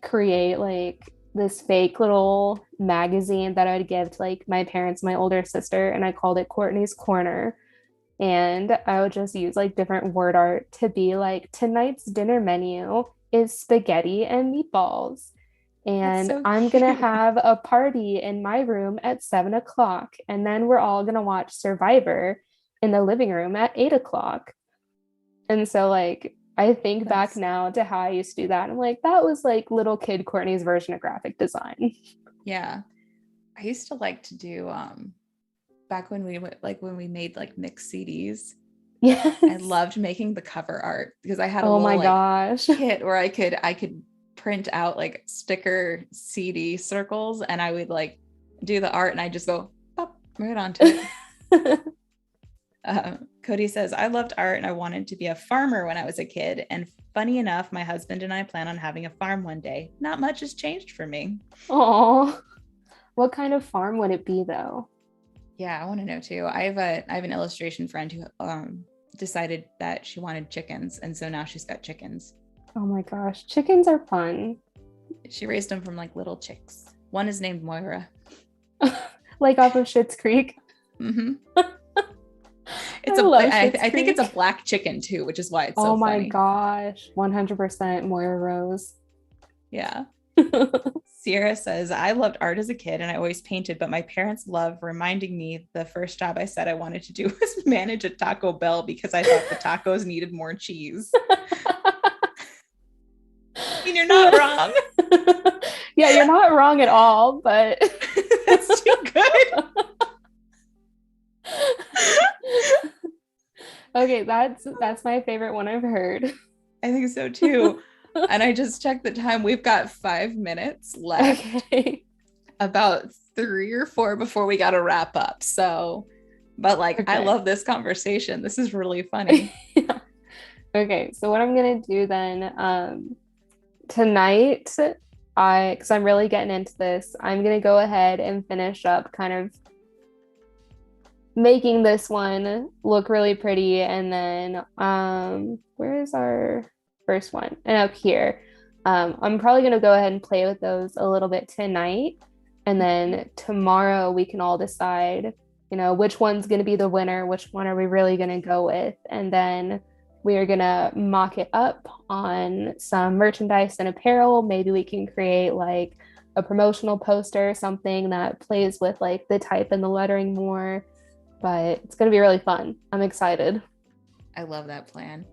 [SPEAKER 2] create like this fake little magazine that I would give to like my parents, my older sister, and I called it Courtney's Corner. And I would just use like different word art to be like, tonight's dinner menu is spaghetti and meatballs. And so I'm going to have a party in my room at 7:00. And then we're all going to watch Survivor in the living room at 8:00. And so like, I think back now to how I used to do that. I'm like, that was like little kid Courtney's version of graphic design.
[SPEAKER 1] Yeah. I used to like to do, back when we made like mixed CDs.
[SPEAKER 2] Yes.
[SPEAKER 1] I loved making the cover art because I had a little kit where I could print out like sticker CD circles, and I would like do the art and I just go pop right onto it. Cody says, I loved art and I wanted to be a farmer when I was a kid. And funny enough, my husband and I plan on having a farm one day. Not much has changed for me.
[SPEAKER 2] Oh, what kind of farm would it be though?
[SPEAKER 1] Yeah, I want to know too. I have an illustration friend who decided that she wanted chickens, and so now she's got chickens.
[SPEAKER 2] Oh my gosh, chickens are fun.
[SPEAKER 1] She raised them from like little chicks. One is named Moira.
[SPEAKER 2] Like off of Schitt's Creek.
[SPEAKER 1] Mm-hmm. I think it's a black chicken too, which is why it's so funny.
[SPEAKER 2] Oh my gosh, 100% Moira Rose.
[SPEAKER 1] Yeah. Sierra says, I loved art as a kid and I always painted, but my parents love reminding me the first job I said I wanted to do was manage a Taco Bell because I thought the tacos needed more cheese. I mean, you're not wrong.
[SPEAKER 2] Yeah, you're not wrong at all, but
[SPEAKER 1] that's too good.
[SPEAKER 2] Okay, that's my favorite one I've heard.
[SPEAKER 1] I think so too. And I just checked the time. We've got 5 minutes left.
[SPEAKER 2] Okay.
[SPEAKER 1] About 3 or 4 before we got to wrap up. So, but like, okay. I love this conversation. This is really funny.
[SPEAKER 2] Yeah. Okay. So what I'm going to do then, tonight, because I'm really getting into this, I'm going to go ahead and finish up kind of making this one look really pretty. And then, where is our first one? And up here, I'm probably going to go ahead and play with those a little bit tonight. And then tomorrow we can all decide, which one's going to be the winner, which one are we really going to go with. And then we are going to mock it up on some merchandise and apparel. Maybe we can create like a promotional poster or something that plays with like the type and the lettering more. But it's going to be really fun. I'm excited.
[SPEAKER 1] I love that plan.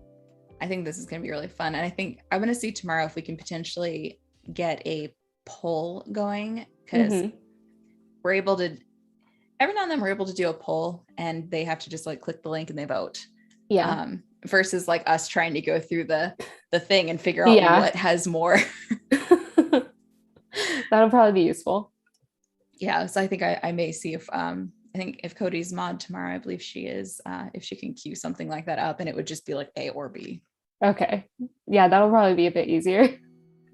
[SPEAKER 1] I think this is going to be really fun. And I think I'm going to see tomorrow if we can potentially get a poll going, because we're able to, every now and then we're able to do a poll and they have to just like click the link and they vote.
[SPEAKER 2] Yeah.
[SPEAKER 1] Versus like us trying to go through the thing and figure out what has more.
[SPEAKER 2] That'll probably be useful.
[SPEAKER 1] Yeah. So I think I may see if, I think if Cody's mod tomorrow, I believe she is, if she can queue something like that up and it would just be like A or B.
[SPEAKER 2] Okay. Yeah, that'll probably be a bit easier.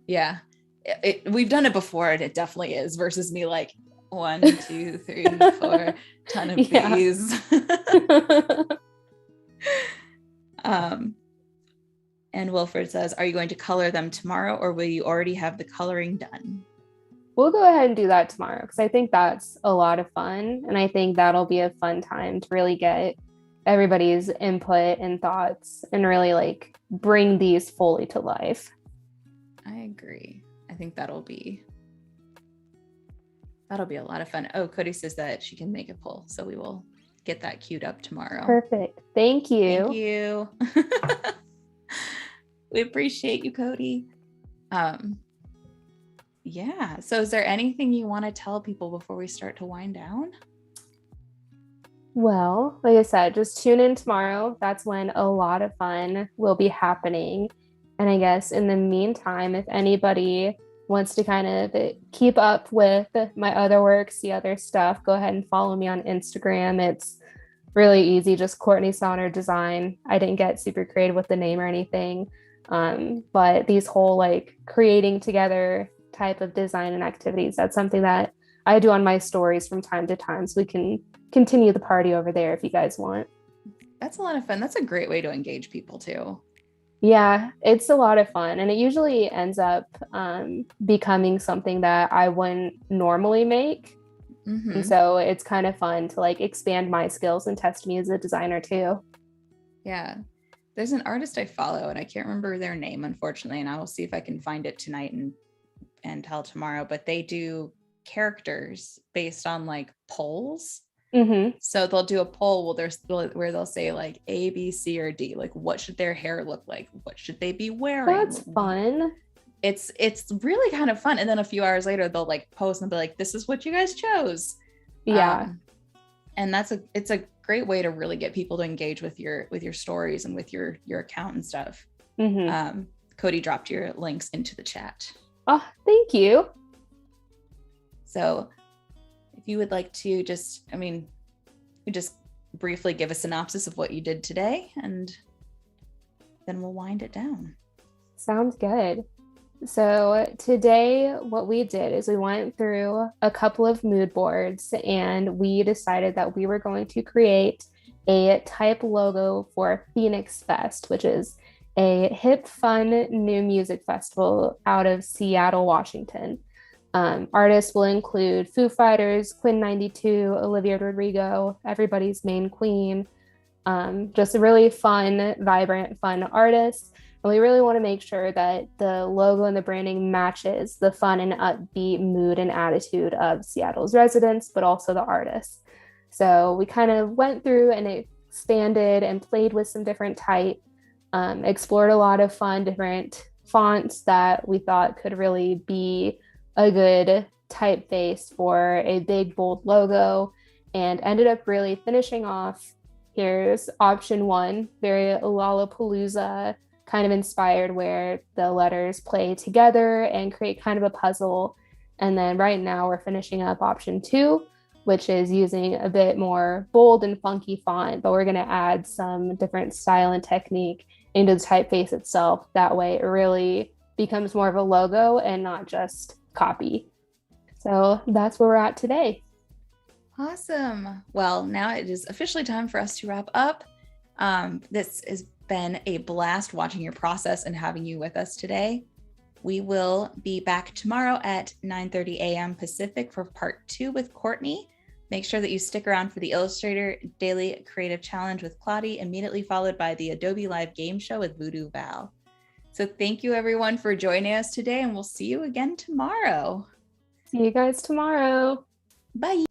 [SPEAKER 1] Yeah. We've done it before and it definitely is, versus me like 1, 2, 3, 4, ton of B's. And Wilfred says, are you going to color them tomorrow or will you already have the coloring done?
[SPEAKER 2] We'll go ahead and do that tomorrow because I think that's a lot of fun. And I think that'll be a fun time to really get everybody's input and thoughts and really like bring these fully to life.
[SPEAKER 1] I agree. I think that'll be a lot of fun. Oh, Cody says that she can make a poll. So we will get that queued up tomorrow.
[SPEAKER 2] Perfect. Thank you.
[SPEAKER 1] Thank you. We appreciate you, Cody. Yeah. So is there anything you want to tell people before we start to wind down?
[SPEAKER 2] Well, like I said, just tune in tomorrow. That's when a lot of fun will be happening. And I guess in the meantime, if anybody wants to kind of keep up with my other work, see other stuff, go ahead and follow me on Instagram. It's really easy, just Courtney Sonner Design. I didn't get super creative with the name or anything. But these whole like creating together type of design and activities, that's something that I do on my stories from time to time. So we can continue the party over there if you guys want.
[SPEAKER 1] That's a lot of fun. That's a great way to engage people too.
[SPEAKER 2] Yeah, it's a lot of fun. And it usually ends up becoming something that I wouldn't normally make. And so it's kind of fun to like expand my skills and test me as a designer too.
[SPEAKER 1] Yeah. There's an artist I follow and I can't remember their name, unfortunately, and I will see if I can find it tonight and tell tomorrow, but they do characters based on like polls. So they'll do a poll where they'll say like A, B, C, or D, like what should their hair look like? What should they be wearing?
[SPEAKER 2] That's fun.
[SPEAKER 1] It's really kind of fun. And then a few hours later, they'll like post and be like, this is what you guys chose.
[SPEAKER 2] Yeah.
[SPEAKER 1] And it's a great way to really get people to engage with your stories and with your account and stuff. Cody dropped your links into the chat.
[SPEAKER 2] Oh, thank you.
[SPEAKER 1] So if you would like to just briefly give a synopsis of what you did today, and then we'll wind it down.
[SPEAKER 2] Sounds good. So today what we did is we went through a couple of mood boards and we decided that we were going to create a type logo for Phoenix Fest, which is a hip, fun new music festival out of Seattle, Washington. Artists will include Foo Fighters, Quinn 92, Olivia Rodrigo, Everybody's Main Queen, just a really fun, vibrant, fun artist. And we really want to make sure that the logo and the branding matches the fun and upbeat mood and attitude of Seattle's residents, but also the artists. So we kind of went through and expanded and played with some different type, explored a lot of fun different fonts that we thought could really be a good typeface for a big, bold logo, and ended up really finishing off. Here's option one, very Lollapalooza kind of inspired, where the letters play together and create kind of a puzzle. And then right now we're finishing up option two, which is using a bit more bold and funky font, but we're going to add some different style and technique into the typeface itself. That way it really becomes more of a logo and not just copy. So that's where we're at today.
[SPEAKER 1] Awesome. Well, now it is officially time for us to wrap up. This has been a blast watching your process and having you with us today. We will be back tomorrow at 9:30 a.m. Pacific for part 2 with Courtney. Make sure that you stick around for the Illustrator Daily Creative Challenge with Claudie, immediately followed by the Adobe Live Game Show with Voodoo Val. So thank you everyone for joining us today, and we'll see you again tomorrow.
[SPEAKER 2] See you guys tomorrow.
[SPEAKER 1] Bye.